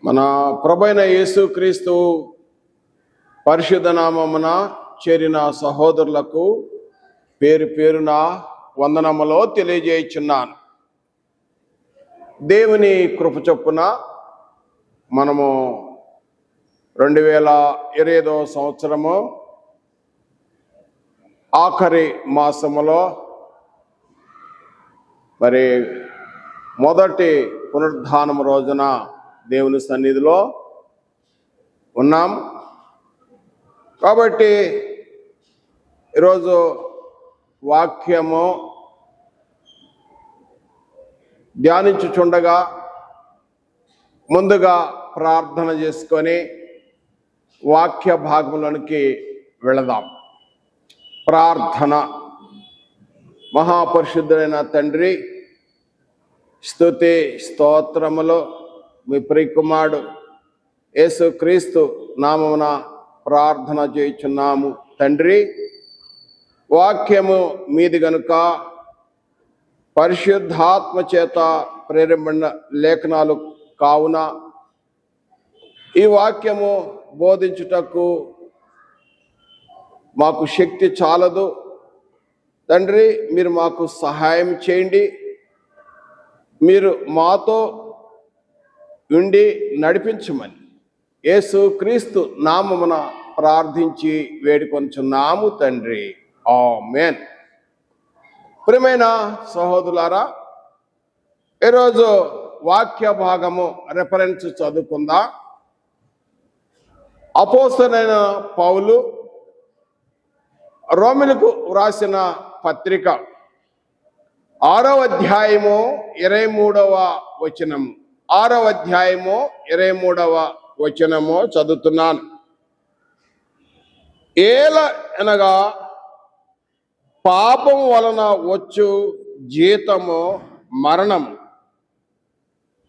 మన ప్రభువైన యేసుక్రీస్తు పరిశుద్ధ నామమున చేరిన సహోదరులకు పేరు పేరున వందనములో తెలియజేయుచున్నాను. దేవుని కృప చొప్పున మనము 2025 సంవత్సరము ఆఖరి మాసములో మరి మొదటి పునరుద్ధానం రోజున దేవుని సన్నిధిలో ఉన్నాం. కాబట్టి ఈరోజు వాక్యము ధ్యానించుచుండగా ముందుగా ప్రార్థన చేసుకొని వాక్య భాగంలోనికి వెళదాం. ప్రార్థన. మహాపరిశుద్ధుడైన తండ్రి, స్తుతి స్తోత్రములు మీ ప్రియకుమారుడు యేసుక్రీస్తు నామమున ప్రార్థన చేయుచున్నాము తండ్రి. వాక్యము మీది గనుక పరిశుద్ధాత్మ చేత ప్రేరేపణ లేఖనాలు కావున ఈ వాక్యము బోధించుటకు మాకు శక్తి చాలదు తండ్రి. మీరు మాకు సహాయం చేయండి. మీరు మాతో ఉండి నడిపించమని యేసుక్రీస్తు నామమున ప్రార్థించి వేడుకొంచున్నాము తండ్రి. ఆమేన్. ప్రియమైన సహోదరులారా, ఈరోజు వాక్య భాగము రెఫరెన్స్ చదువుకుందాం. అపోస్తలుడైన పౌలు రోమీయులకు వ్రాసిన పత్రిక 6వ అధ్యాయము 23వ వచనము. 6వ అధ్యాయము 23వ వచనము చదువుతున్నాను. అనగా పాపం వలన వచ్చు జీతము మరణము,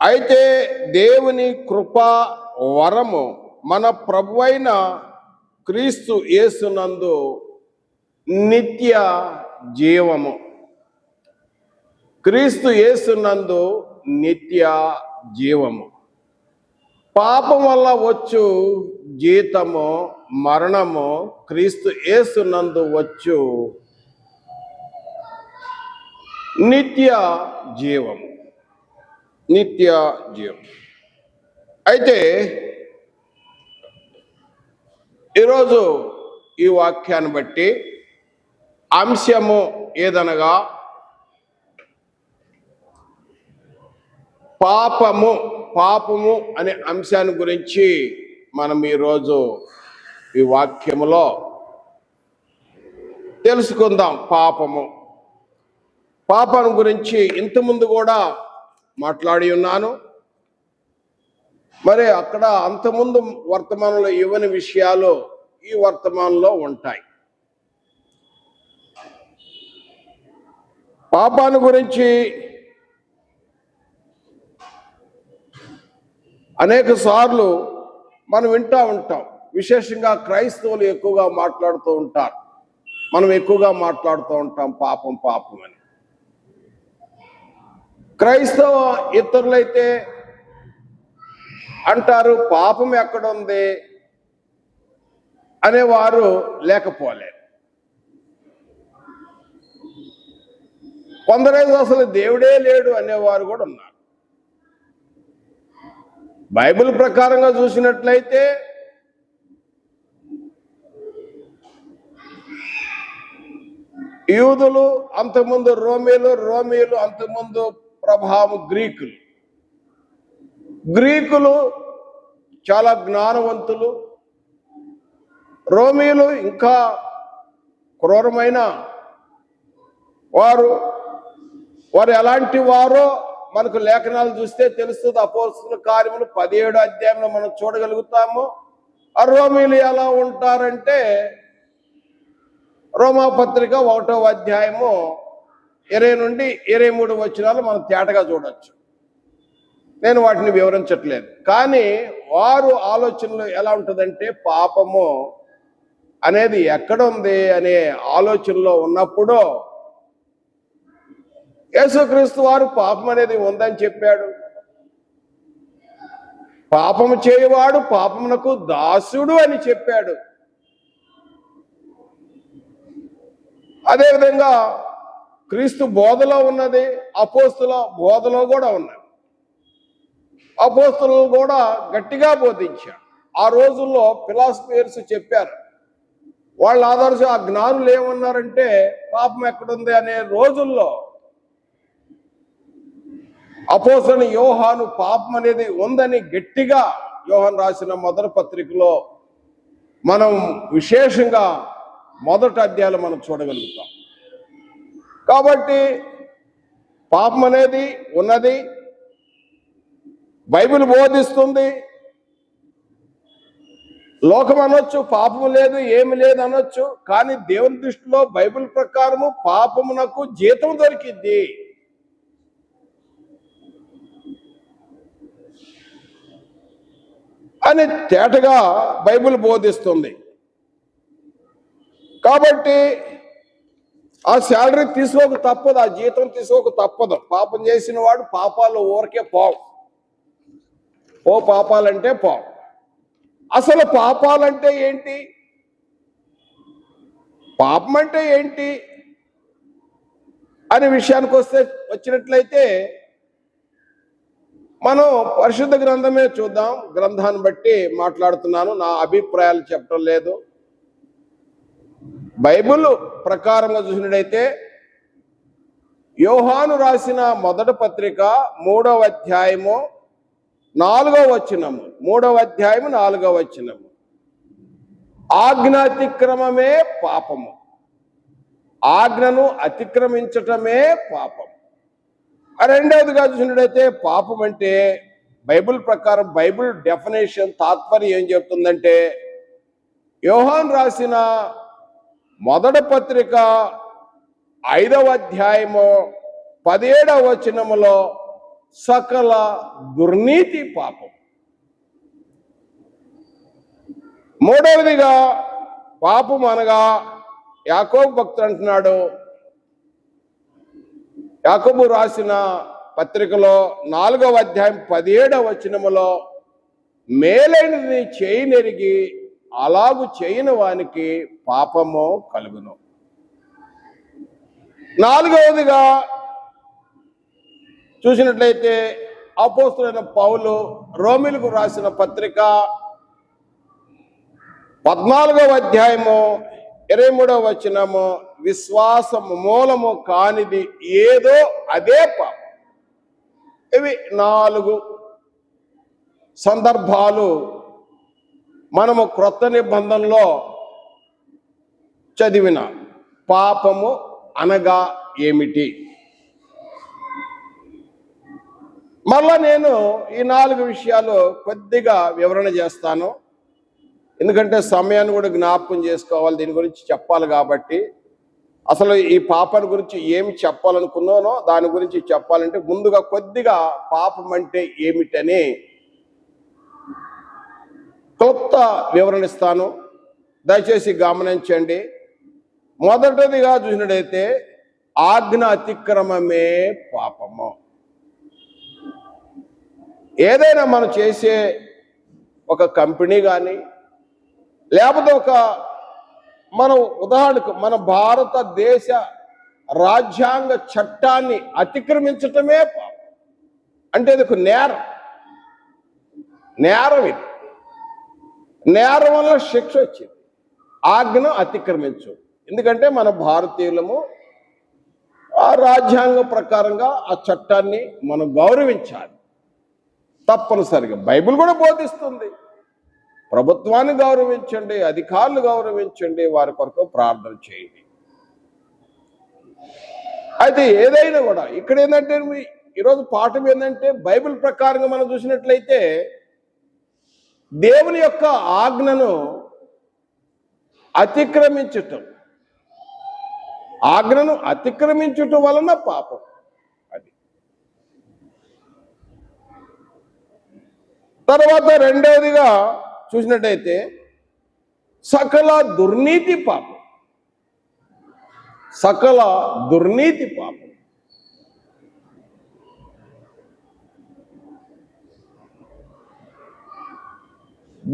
అయితే దేవుని కృపా వరము మన ప్రభువైన క్రీస్తు యేసునందు నిత్య జీవము. క్రీస్తు యేసునందు నిత్య జీవము. పాపం వల్ల వచ్చు జీతము మరణము, క్రీస్తు యేసునందు వచ్చు నిత్య జీవము. నిత్య జీవం. అయితే ఈరోజు ఈ వాక్యాన్ని బట్టి అంశము ఏదనగా పాపము అనే అంశాన్ని గురించి మనం ఈరోజు ఈ వాక్యములో తెలుసుకుందాం. పాపం గురించి ఇంతకుముందు కూడా మాట్లాడి ఉన్నాను. మరి అక్కడ అంతకుముందు వర్తమానంలో ఇవ్వని విషయాలు ఈ వర్తమానంలో ఉంటాయి. పాపాన్ని గురించి అనేక సార్లు మనం వింటూ ఉంటాం. విశేషంగా క్రైస్తవులు ఎక్కువగా మాట్లాడుతూ ఉంటారు. మనం ఎక్కువగా మాట్లాడుతూ ఉంటాం పాపం అని. క్రైస్తవ ఇతరులైతే అంటారు పాపం ఎక్కడుంది అనేవారు లేకపోలేదు. కొందరైతే అసలు దేవుడే లేడు అనేవారు కూడా ఉన్నారు. బైబిల్ ప్రకారంగా చూసినట్లయితే యూదులు, అంతకుముందు రోమీయులు, అంతకుముందు ప్రభావం గ్రీకులు చాలా జ్ఞానవంతులు. రోమీయులు ఇంకా క్రూరమైన వారు ఎలాంటి వారో మనకు లేఖనాలు చూస్తే తెలుస్తుంది. అపోస్తలుల కార్యములు 17వ అధ్యాయంలో మనం చూడగలుగుతాము. ఆ రోమీయులు ఎలా ఉంటారంటే రోమాపత్రిక 1వ అధ్యాయము 20 నుండి 23 వచనాలు మనం తేటగా చూడొచ్చు. నేను వాటిని వివరించట్లేదు. కానీ వారు ఆలోచనలు ఎలా ఉంటుందంటే పాపము అనేది ఎక్కడ ఉంది అనే ఆలోచనలో ఉన్నప్పుడు యేసుక్రీస్తు వారు పాపం అనేది ఉందని చెప్పాడు. పాపము చేయవాడు పాపమునకు దాసుడు అని చెప్పాడు. అదేవిధంగా క్రీస్తు బోధలో ఉన్నది, అపోస్తుల బోధలో కూడా ఉన్నది. అపోస్తులు కూడా గట్టిగా బోధించారు. ఆ రోజుల్లో ఫిలాసఫర్స్ చెప్పారు. వాళ్ళ ఆదర్శం ఆ జ్ఞానులు ఏమన్నారంటే పాపం ఎక్కడుంది అనే రోజుల్లో అపోస్తలుడైన యోహాను పాపం అనేది ఉందని గట్టిగా యోహాను రాసిన మొదటి పత్రికలో మనం విశేషంగా మొదటి అధ్యాయాలు మనం చూడగలుగుతాం. కాబట్టి పాపం అనేది ఉన్నది, బైబిల్ బోధిస్తుంది. లోకం అనొచ్చు పాపం లేదు, ఏమి లేదు అనొచ్చు, కానీ దేవుని దృష్టిలో బైబిల్ ప్రకారము పాపమునకు జీతం దొరికింది. అని తేటగా బైబిల్ బోధిస్తుంది. కాబట్టి ఆ శాలరీ తీసుకోక తప్పదు, ఆ జీతం తీసుకోక తప్పదు. పాపం చేసిన వాడు పాపాలు ఊరికే పోవు. పాపాలంటే పోవు. అసలు పాపాలంటే ఏంటి, పాపం అంటే ఏంటి అనే విషయానికి వచ్చినట్లయితే మనం పరిశుద్ధ గ్రంథమే చూద్దాం. గ్రంథాన్ని బట్టి మాట్లాడుతున్నాను, నా అభిప్రాయాలు చెప్పడం లేదు. బైబిల్ ప్రకారంగా చూసినట్టయితే యోహాను రాసిన మొదటి పత్రిక 3వ అధ్యాయము 4వ వచనము, 3వ అధ్యాయము 4వ వచనము, ఆజ్ఞాతిక్రమమే పాపము, ఆజ్ఞను అతిక్రమించటమే పాపం. రెండవదిగా చూసినట్టయితే పాపం అంటే బైబిల్ ప్రకారం బైబిల్ డెఫినేషన్ తాత్పర్యం ఏం చెప్తుందంటే యోహాను రాసిన మొదటి పత్రిక 5వ అధ్యాయము 17వ వచనములో సకల దుర్నీతి పాపం. మూడవదిగా పాపం అనగా యాకోబు భక్తుడు అంటున్నాడు, యాకోబు రాసిన పత్రికలో 4వ అధ్యాయం 17వ వచనములో మేలైనది చేయనెరిగి అలాగు చేయని వానికి పాపము కలుగును. నాలుగవదిగా చూసినట్లయితే అపోస్తలుడైన పౌలు రోమీయులకు రాసిన పత్రిక 14వ అధ్యాయము 23వ వచనము, విశ్వాసము మూలము కానిది ఏదో అదే పాపం. ఇవి 4 సందర్భాలు మనము క్రొత్త నిబంధనలో చదివిన పాపము అనగా ఏమిటి. మళ్ళా నేను ఈ 4 విషయాలు కొద్దిగా వివరణ చేస్తాను, ఎందుకంటే సమయాన్ని కూడా జ్ఞాపకం చేసుకోవాలి, దీని గురించి చెప్పాలి. కాబట్టి అసలు ఈ పాపాన్ని గురించి ఏమి చెప్పాలనుకున్నానో దాని గురించి చెప్పాలంటే ముందుగా కొద్దిగా పాపం అంటే ఏమిటని క్లుప్త వివరణ ఇస్తాను, దయచేసి గమనించండి. మొదటిదిగా చూసినట్టయితే ఆజ్ఞ అతిక్రమమే పాపము. ఏదైనా మనం చేసే ఒక కంపెనీ కానీ లేకపోతే మనం ఉదాహరణకు మన భారతదేశ రాజ్యాంగ చట్టాన్ని అతిక్రమించటమే పాపం. అంటే ఇది ఒక నేరం. ఇది నేరం వల్ల శిక్ష వచ్చింది. ఆజ్ఞను అతిక్రమించు, ఎందుకంటే మన భారతీయులము ఆ రాజ్యాంగ ప్రకారంగా ఆ చట్టాన్ని మనం గౌరవించాలి తప్పనిసరిగా. బైబిల్ కూడా బోధిస్తుంది, ప్రభుత్వాన్ని గౌరవించండి, అధికారులు గౌరవించండి, వారి కొరకు ప్రార్థన చేయండి. అయితే ఏదైనా కూడా ఇక్కడ ఏంటంటే ఈరోజు పాఠం ఏంటంటే బైబిల్ ప్రకారంగా మనం చూసినట్లయితే దేవుని యొక్క ఆజ్ఞను అతిక్రమించటం వలన పాపం. అది తర్వాత రెండవదిగా చూసినట్టయితే సకల దుర్నీతి పాపం.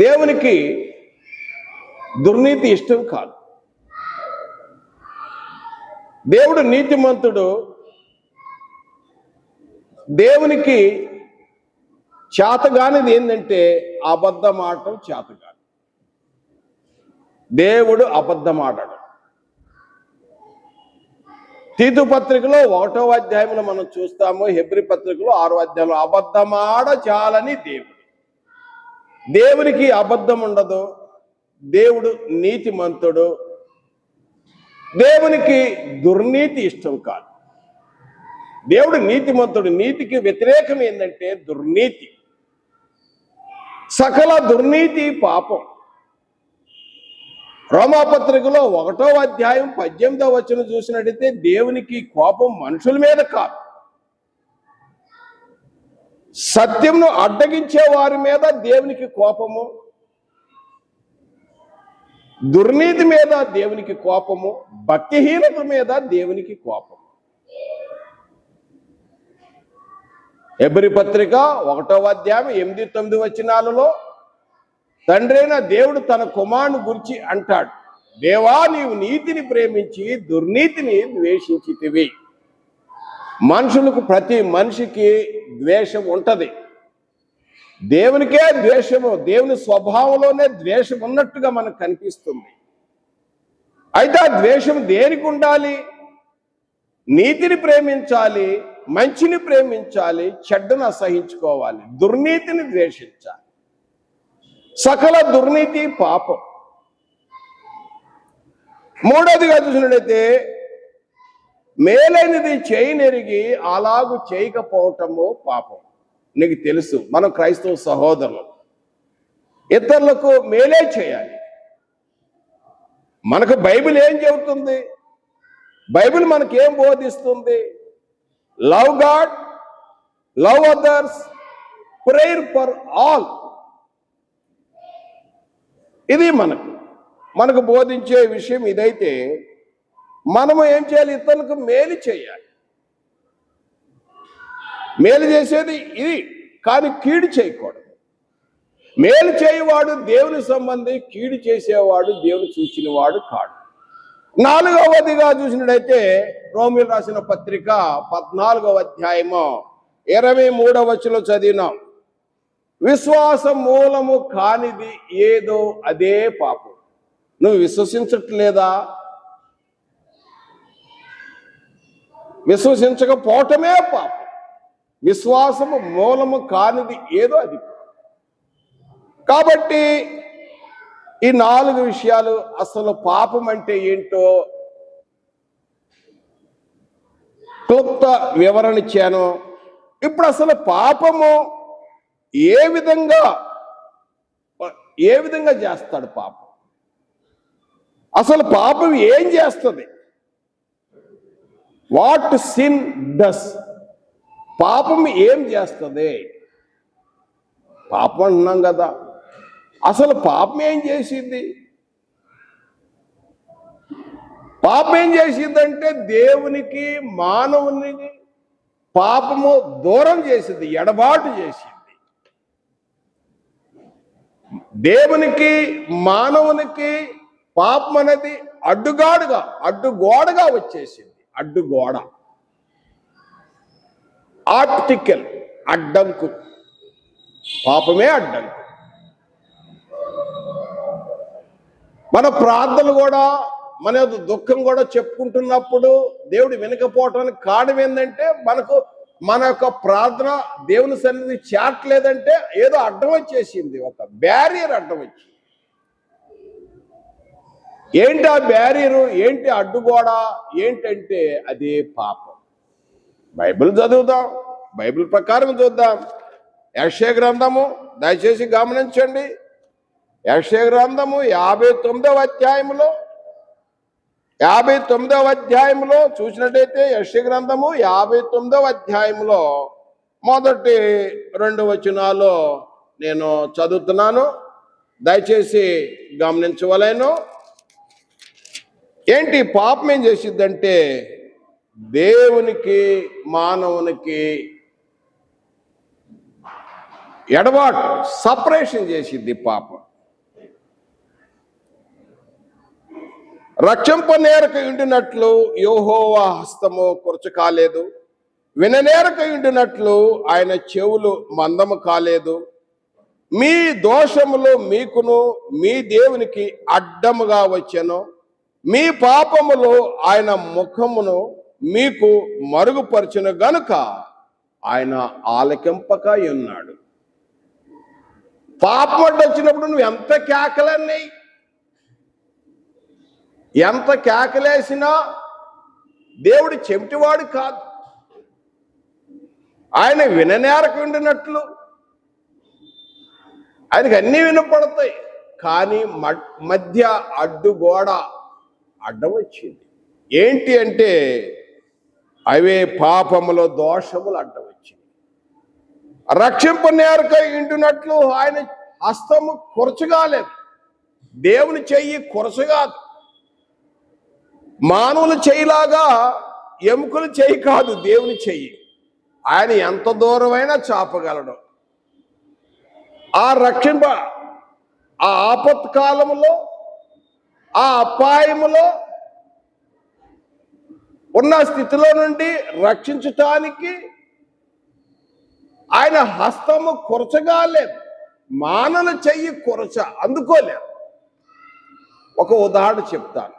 దేవునికి దుర్నీతి ఇష్టం కాదు. దేవుడు నీతిమంతుడు. దేవునికి చేతగానిది ఏంటంటే అబద్ధం ఆడటం చేతగాని. దేవుడు అబద్ధం ఆడాడు. తీతు పత్రికలో 1వ అధ్యాయంలో మనం చూస్తాము, హెబ్రీ పత్రికలో 6వ అధ్యాయంలో అబద్ధమాడ చాలని దేవుడు. దేవునికి అబద్ధం ఉండదు. దేవుడు నీతిమంతుడు. దేవునికి దుర్నీతి ఇష్టం కాదు. దేవుడు నీతిమంతుడు. నీతికి వ్యతిరేకం ఏంటంటే దుర్నీతి. సకల దుర్నీతి పాపం. రోమాపత్రికలో 1వ అధ్యాయం 18వ వచనం చూసినట్టయితే దేవునికి కోపం మనుషుల మీద కాదు, సత్యంను అడ్డగించే వారి మీద దేవునికి కోపము, దుర్నీతి మీద దేవునికి కోపము, భక్తిహీనత మీద దేవునికి కోపము. హెబ్రీ పత్రిక 1వ అధ్యాయం 8-9 వచనాలలో తండ్రి అయిన దేవుడు తన కుమారుని గురించి అంటాడు, దేవా నీవు నీతిని ప్రేమించి దుర్నీతిని ద్వేషించితివి. మనుషులకు ప్రతి మనిషికి ద్వేషం ఉంటది. దేవునికే ద్వేషము, దేవుని స్వభావంలోనే ద్వేషం ఉన్నట్టుగా మనకు కనిపిస్తుంది. అయితే ఆ ద్వేషం దేనికి ఉండాలి? నీతిని ప్రేమించాలి, మంచిని ప్రేమించాలి, చెడ్డను అసహించుకోవాలి, దుర్నీతిని ద్వేషించాలి. సకల దుర్నీతి పాపం. మూడోదిగా చూసినట్లయితే మేలైనది చేయనెరిగి అలాగు చేయకపోవటము పాపం. నీకు తెలుసు, మనం క్రైస్తవ సహోదరులు ఇతరులకు మేలే చేయాలి. మనకు బైబిల్ ఏం చెబుతుంది? బైబిల్ మనకి ఏం బోధిస్తుంది? Love God, love others, prayer for all. ఇది మనకు బోధించే విషయం ఇదైతే మనము ఏం చేయాలి? ఇతరులకు మేలు చేయాలి. మేలు చేసేది ఇది, కానీ కీడు చేయకూడదు. మేలు చేయవాడు దేవుని సంబంధి, కీడు చేసేవాడు దేవుని చూసిన వాడు కాడు. 4వదిగా చూసినట్టయితే రోమీయులు రాసిన పత్రిక 14వ అధ్యాయము 23వ వచనం చదివినాం. విశ్వాస మూలము కానిది ఏదో అదే పాపం. నువ్వు విశ్వసించట్లేదా? విశ్వసించకపోవటమే పాపం. విశ్వాసము మూలము కానిది ఏదో అది. కాబట్టి ఈ 4 విషయాలు, అసలు పాపం అంటే ఏంటో క్లుప్త వివరణ ఇచ్చాను. ఇప్పుడు అసలు పాపము ఏ విధంగా చేస్తాడు? పాపం అసలు పాపం ఏం చేస్తుంది? What sin does? పాపం ఏం చేస్తుంది? పాపం అంటున్నాం కదా, అసలు పాపం ఏం చేసింది? పాపం ఏం చేసిందంటే దేవునికి మానవునికి పాపము దూరం చేసింది, ఎడబాటు చేసింది. దేవునికి మానవునికి పాపం అనేది అడ్డుగోడగా వచ్చేసింది. అడ్డుగోడ, ఆర్టికల్, అడ్డంకు. పాపమే అడ్డంకు. మన ప్రార్థనలు కూడా, మన దుఃఖం కూడా చెప్పుకుంటున్నప్పుడు దేవుడు వినకపోవటానికి కారణం ఏంటంటే మన యొక్క ప్రార్థన దేవుని సన్నిధి చేరట్లేదంటే ఏదో అడ్డం వచ్చేసింది, ఒక బ్యారియర్ అడ్డం వచ్చింది. ఏంటి ఆ బ్యారియరు? ఏంటి అడ్డుగోడ? ఏంటంటే అదే పాపం. బైబిల్ చదువుదాం, బైబిల్ ప్రకారం చూద్దాం. యెషయా గ్రంథము, దయచేసి గమనించండి. యెషయా గ్రంథము 59వ అధ్యాయంలో చూసినట్టయితే, యెషయా గ్రంథము 59వ అధ్యాయంలో మొదటి 2 వచనాలు నేను చదువుతున్నాను, దయచేసి గమనించవలేను. ఏంటి పాపం ఏం చేసిద్దంటే దేవునికి మానవునికి ఎడబాటు, సపరేషన్ చేసిద్ది పాపం. రక్షింపనేరక ఉండినట్లు యెహోవా హస్తము కొరచ కాలేదు, విననేరక ఉండినట్లు ఆయన చెవులు మందము కాలేదు. మీ దోషములు మీకును మీ దేవునికి అడ్డముగా వచ్చెను, మీ పాపములు ఆయన ముఖమును మీకు మరుగుపరచును గనుక ఆయన ఆలకింపక ఉన్నాడు. పాపం వచ్చినప్పుడు నువ్వు ఎంత కేకలన్నాయి, ఎంత కేకలేసినా దేవుడు చెవిటివాడు కాదు. ఆయన విననేరక ఉండినట్లు ఆయనకు అన్నీ వినపడతాయి, కానీ మధ్య అడ్డుగోడ అడ్డం వచ్చింది. ఏంటి అంటే అవే పాపములో దోషములు అడ్డం వచ్చింది. రక్షింపనేరక ఉండినట్లు ఆయన హస్తము కొరచగాలేదు, దేవుని చెయ్యి కొరచగాదు. మానవుల చెయ్యిలాగా ఎముకలు చెయ్యి కాదు దేవుని చెయ్యి. ఆయన ఎంత దూరమైనా చాపగలడు. ఆ రక్షింప ఆ ఆపత్కాలములో ఆ అపాయములో ఉన్న స్థితిలో నుండి రక్షించటానికి ఆయన హస్తము కొరచగాలేదు, మానవుల చెయ్యి అందుకోలేదు. ఒక ఉదాహరణ చెప్తాను.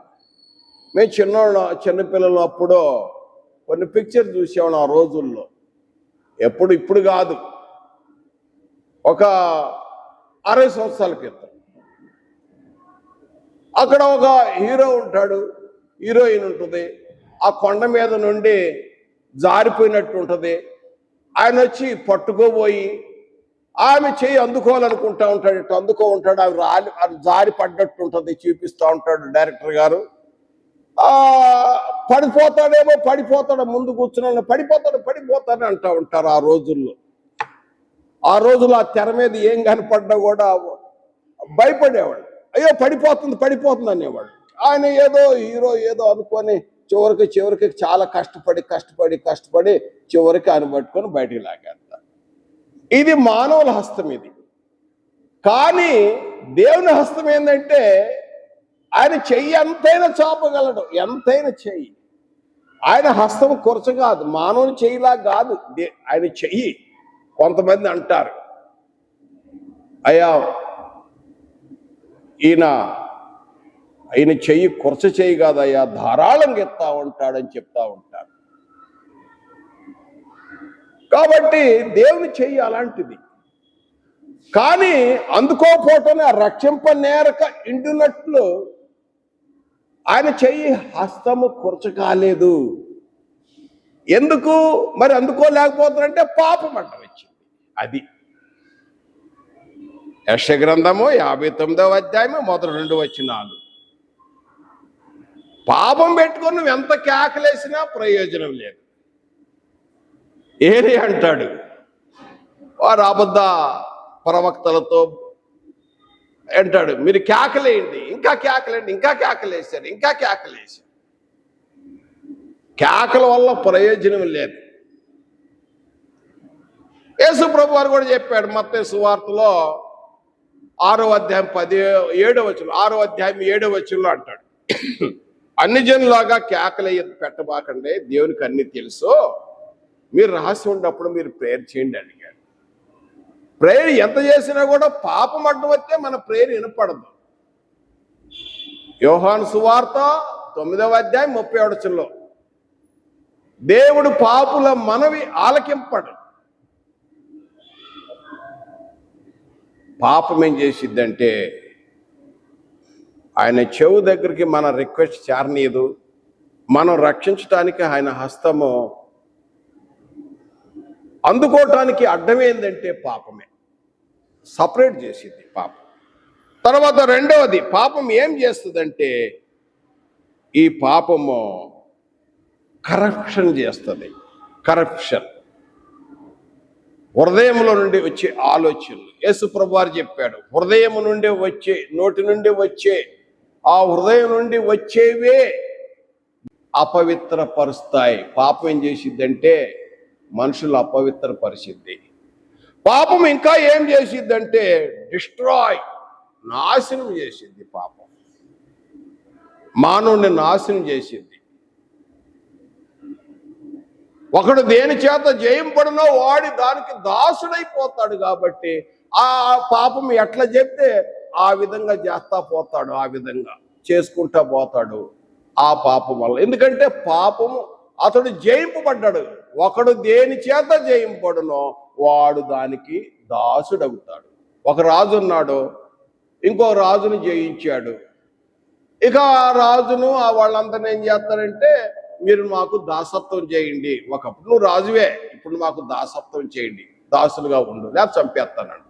మేము చిన్నపిల్లలు అప్పుడు కొన్ని పిక్చర్ చూసాము ఆ రోజుల్లో. ఇప్పుడు కాదు, ఒక 60 సంవత్సరాల క్రితం. అక్కడ ఒక హీరో ఉంటాడు, హీరోయిన్ ఉంటుంది. ఆ కొండ మీద నుండి జారిపోయినట్టు ఉంటుంది. ఆయన వచ్చి పట్టుకోబోయి ఆమె చెయ్యి అందుకోవాలనుకుంటా ఉంటాడు, ఇట్లా అందుకో ఉంటాడు. అవి జారి పడ్డట్టు ఉంటుంది, చూపిస్తూ ఉంటాడు డైరెక్టర్ గారు. పడిపోతాడో ముందు కూర్చున్నాను, పడిపోతాడు అంటూ ఉంటారు. ఆ రోజుల్లో ఆ తెర మీద ఏం కనపడ్డా కూడా భయపడేవాడు. అయ్యో పడిపోతుంది అనేవాడు. ఆయన ఏదో హీరో ఏదో అనుకొని చివరికి చాలా కష్టపడి చివరికి ఆయన పట్టుకొని బయటికి లాగేస్తారు. ఇది మానవుల హస్తం ఇది. కానీ దేవుని హస్తం ఏంటంటే ఆయన చెయ్యి ఎంతైనా చాపగలడు, ఎంతైనా చెయ్యి. ఆయన హస్తం కొరచ కాదు, మానవుని చెయ్యిలా కాదు ఆయన చెయ్యి. కొంతమంది అంటారు, అయ్యా ఈయన చెయ్యి కొరచ చెయ్యి కాదయ్యా, ధారాళంగా ఎత్తా ఉంటాడని చెప్తా ఉంటారు. కాబట్టి దేవుని చెయ్యి అలాంటిది. కానీ అందుకోపోవటమే రక్షింపనేరక ఇండునట్లు ఆయన చెయ్యి హస్తము కొరచ కాలేదు. ఎందుకు మరి అందుకోలేకపోతారంటే పాపం అడ్డం వచ్చింది. అది యెషయా గ్రంథము 59వ అధ్యాయము మొదటి 2 వచనాలు. పాపం పెట్టుకొని నువ్వు ఎంత కేకలేసినా ప్రయోజనం లేదు. ఏరి అంటాడు, వారు అబద్ధ ప్రవక్తలతో అంటాడు, మీరు కేకలేయండి, ఇంకా కేకలేసారు. కేకల వల్ల ప్రయోజనం లేదు. యేసు ప్రభు వారు కూడా చెప్పాడు మత్తయి సువార్తలో 6వ అధ్యాయం 7వ వచనంలో అంటాడు, అన్ని జనులాగా కేకలు పెట్టబాకండి, దేవునికి అన్ని తెలుసు, మీరు రహస్యం ఉన్నప్పుడు మీరు ప్రేయర్ చేయండి అడిగాడు. ప్రేయర్ ఎంత చేసినా కూడా పాపం అడ్డం వస్తే మన ప్రేయర్ వినపడదు. యోహాను సువార్త 9వ అధ్యాయం 30వ వచనంలో దేవుడు పాపుల మనవి ఆలకింపడు. పాపం ఏం చేసిద్దంటే ఆయన చెవు దగ్గరికి మన రిక్వెస్ట్ చేరనీయదు. మనం రక్షించటానికి ఆయన హస్తము అందుకోవటానికి అడ్డమేందంటే పాపమే, సపరేట్ చేసిద్ది పాపం. తర్వాత రెండవది, పాపం ఏం చేస్తుందంటే ఈ పాపము కరప్షన్ చేస్తుంది. కరప్షన్ హృదయంలో నుండి వచ్చే ఆలోచనలు. యేసు ప్రభు వారు చెప్పాడు, హృదయం నుండి వచ్చే, నోటి నుండి వచ్చే, ఆ హృదయం నుండి వచ్చేవే అపవిత్రపరుస్తాయి. పాపం ఏం చేసిద్దంటే మనుషులు అపవిత్రపరిచిద్ది. పాపం ఇంకా ఏం చేసిద్దంటే డిస్ట్రాయ్, నాశనం చేసిద్ది పాపం. మానవుడిని నాశనం చేసింది. ఒకడు దేని చేత జయింపడనో వాడి దానికి దాసుడైపోతాడు. కాబట్టి ఆ పాపం ఎట్లా చెప్తే ఆ విధంగా చేస్తా పోతాడు, ఆ విధంగా చేసుకుంటా పోతాడు ఆ పాపం వల్ల. ఎందుకంటే పాపము అతడు జయింపబడ్డాడు. ఒకడు దేని చేత జయింపడనో వాడు దానికి దాసుడవుతాడు. ఒక రాజు ఉన్నాడు, ఇంకో రాజును జయించాడు. ఇక ఆ రాజును వాళ్ళందరినీ ఏం చేస్తారంటే, మీరు మాకు దాసత్వం చేయండి, ఒకప్పుడు నువ్వు రాజువే, ఇప్పుడు మాకు దాసత్వం చేయండి, దాసులుగా ఉండు, లేదా చంపేస్తానంటాడు.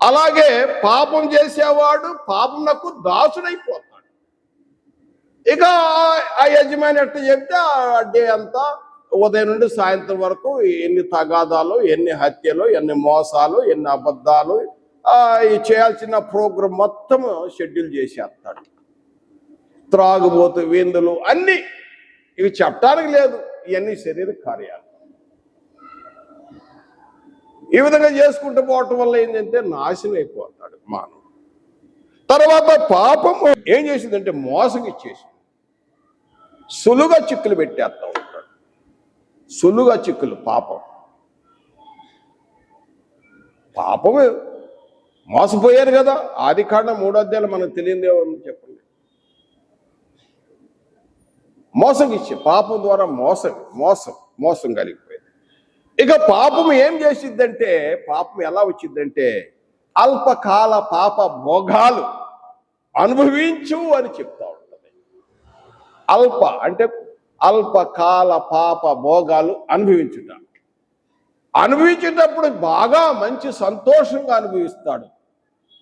అలాగే పాపం చేసేవాడు పాపంకు దాసుడైపోతాడు. ఇక ఆ యజమాని ఎట్లా చెప్తే ఆ డే అంతా ఉదయం నుండి సాయంత్రం వరకు ఎన్ని తగాదాలు, ఎన్ని హత్యలు, ఎన్ని మోసాలు, ఎన్ని అబద్ధాలు, చేయాల్సిన ప్రోగ్రాం మొత్తం షెడ్యూల్ చేసేస్తాడు. త్రాగుబోతు, విందులు అన్నీ ఇవి చెప్పడానికి లేదు, ఇవన్నీ శరీర కార్యాలు. ఈ విధంగా చేసుకుంటూ పోవటం వల్ల ఏంటంటే నాశనం అయిపోతాడు మానవుడు. తర్వాత పాపం ఏం చేసిందంటే మోసం ఇచ్చేసింది. సులుగా చిక్కులు పెట్టేస్తా ఉంటాడు, సులుగా చిక్కులు. పాపమే మోసపోయారు కదా. ఆదికాండం 3వ అధ్యాయం మనకు తెలియదేమని చెప్పండి. మోసం ఇచ్చే పాపం ద్వారా మోసం కలిగిపోయింది. ఇక పాపం ఏం చేసిద్దంటే, పాపం ఎలా వచ్చిందంటే అల్పకాల పాప భోగాలు అనుభవించు అని చెప్తా ఉంటుంది. అల్ప అంటే అల్పకాల పాప భోగాలు అనుభవించేటప్పుడు బాగా మంచి సంతోషంగా అనుభవిస్తాడు.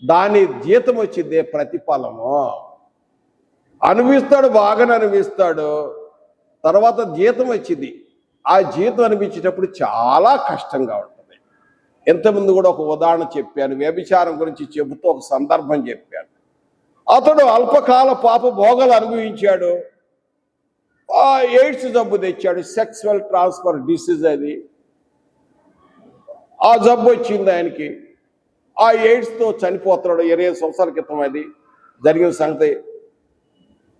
దాని జీతం వచ్చిందే ప్రతిఫలము. అనుభవిస్తాడు, బాగానే అనుభవిస్తాడు. తర్వాత జీతం వచ్చింది. ఆ జీతం అనిపించేటప్పుడు చాలా కష్టంగా ఉంటుంది. ఎంతమంది కూడా ఒక ఉదాహరణ చెప్పాను, వ్యభిచారం గురించి చెబుతూ ఒక సందర్భం చెప్పాను. అతడు అల్పకాల పాప భోగాలు అనుభవించాడు, ఎయిడ్స్ జబ్బు తెచ్చాడు, సెక్సువల్ ట్రాన్స్ఫర్ డిసీజ్ అది. ఆ జబ్బు వచ్చింది ఆయనకి. ఆ ఎయిడ్స్తో చనిపోతున్నాడు. 20 సంవత్సరాల క్రితం అది జరిగిన సంగతి.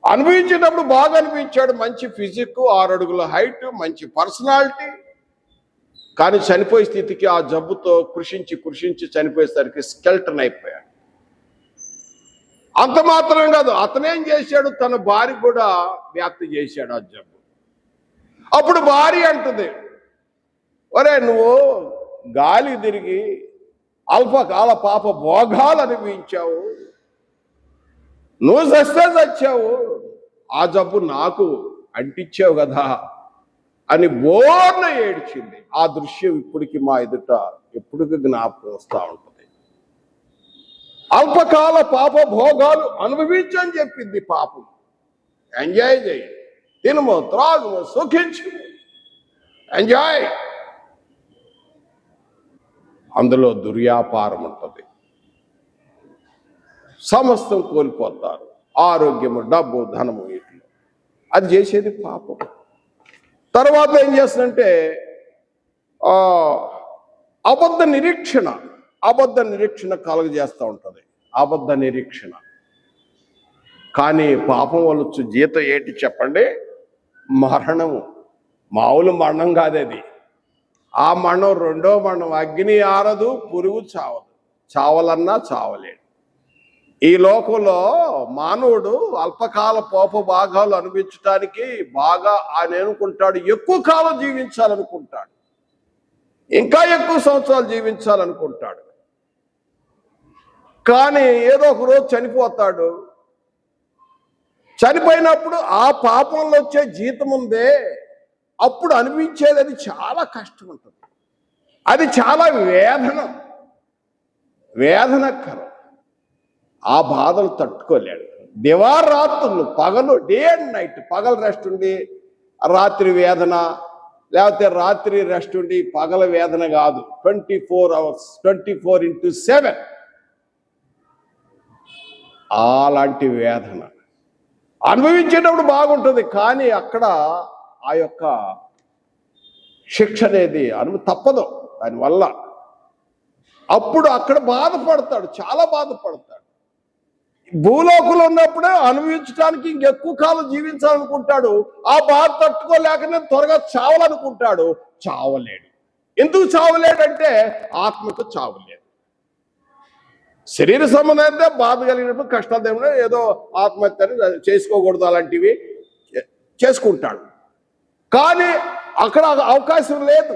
అనుభవించేటప్పుడు బాగా అనిపించాడు, మంచి ఫిజిక్, 6 అడుగుల హైట్, మంచి పర్సనాలిటీ. కానీ చనిపోయే స్థితికి ఆ జబ్బుతో కృషించి చనిపోయేసరికి స్కెల్టన్ అయిపోయాడు. అంత మాత్రం కాదు, అతనేం చేశాడు, తన భార్య కూడా వ్యాప్తి చేశాడు ఆ జబ్బు. అప్పుడు భార్య అంటుంది, ఒరే నువ్వు గాలి తిరిగి అల్పకాల పాప భోగాలు అనుభవించావు, నువ్వు చచ్చావు, ఆ జబ్బు నాకు అంటించావు కదా అని బోర్న ఏడ్చింది. ఆ దృశ్యం ఇప్పటికి మా ఎదుట ఎప్పటికీ జ్ఞాపకం వస్తూ ఉంటుంది. అల్పకాల పాప భోగాలు అనుభవించని చెప్పింది పాపం. ఎంజాయ్ చేయి, తినము, త్రాగుము, సుఖించు, ఎంజాయ్. అందులో దుర్వ్యాపారం ఉంటుంది. సమస్తం కోల్పోతారు, ఆరోగ్యము, డబ్బు, ధనము, ఇట్లు. అది చేసేది పాపం. తర్వాత ఏం చేస్తుందంటే అబద్ధ నిరీక్షణ కలుగజేస్తూ ఉంటుంది. అబద్ధ నిరీక్షణ. కానీ పాపం వల్ల జీతం ఏంటి చెప్పండి? మరణము. మామూలు మరణం కాదది. ఆ మరణం రెండో మరణం. అగ్ని ఆరదు, పురుగు చావదు, చావాలన్నా చావలేడు. ఈ లోకంలో మానవుడు అల్పకాల పాప భాగాలు అనుభవించడానికి బాగా ఆయన అనుకుంటాడు, ఎక్కువ కాలం జీవించాలనుకుంటాడు, ఇంకా ఎక్కువ సంవత్సరాలు జీవించాలనుకుంటాడు. కానీ ఏదో ఒక రోజు చనిపోతాడు. చనిపోయినప్పుడు ఆ పాపంలో వచ్చే జీతం ఉందే, అప్పుడు అనిపించేది అది చాలా కష్టం ఉంటుంది. అది చాలా వేదనకరం. ఆ బాధలు తట్టుకోలేడు. దివారాత్రులు, పగలు, డే అండ్ నైట్. పగలు రెస్ట్ ఉండి రాత్రి వేదన, లేకపోతే రాత్రి రెస్ట్ ఉండి పగల వేదన కాదు. 24 hours, 24/7 అలాంటి వేదన అనుభవించేటప్పుడు బాగుంటుంది. కానీ అక్కడ ఆ యొక్క శిక్ష అనేది తప్పదు దానివల్ల. అప్పుడు అక్కడ బాధపడతాడు, చాలా బాధపడతాడు. భూలోకంలో ఉన్నప్పుడే అనుభవించడానికి ఇంకెక్కువ కాలం జీవించాలనుకుంటాడు. ఆ బాధ తట్టుకోలేకనే త్వరగా చావాలనుకుంటాడు, చావలేడు. ఎందుకు చావలేడంటే ఆత్మకు చావలేదు. శరీర సంబంధం అయితే బాధ కలిగినప్పుడు కష్టాలు ఏమైనా ఏదో ఆత్మహత్య చేసుకోకూడదు, అలాంటివి చేసుకుంటాడు. కానీ అక్కడ అవకాశం లేదు.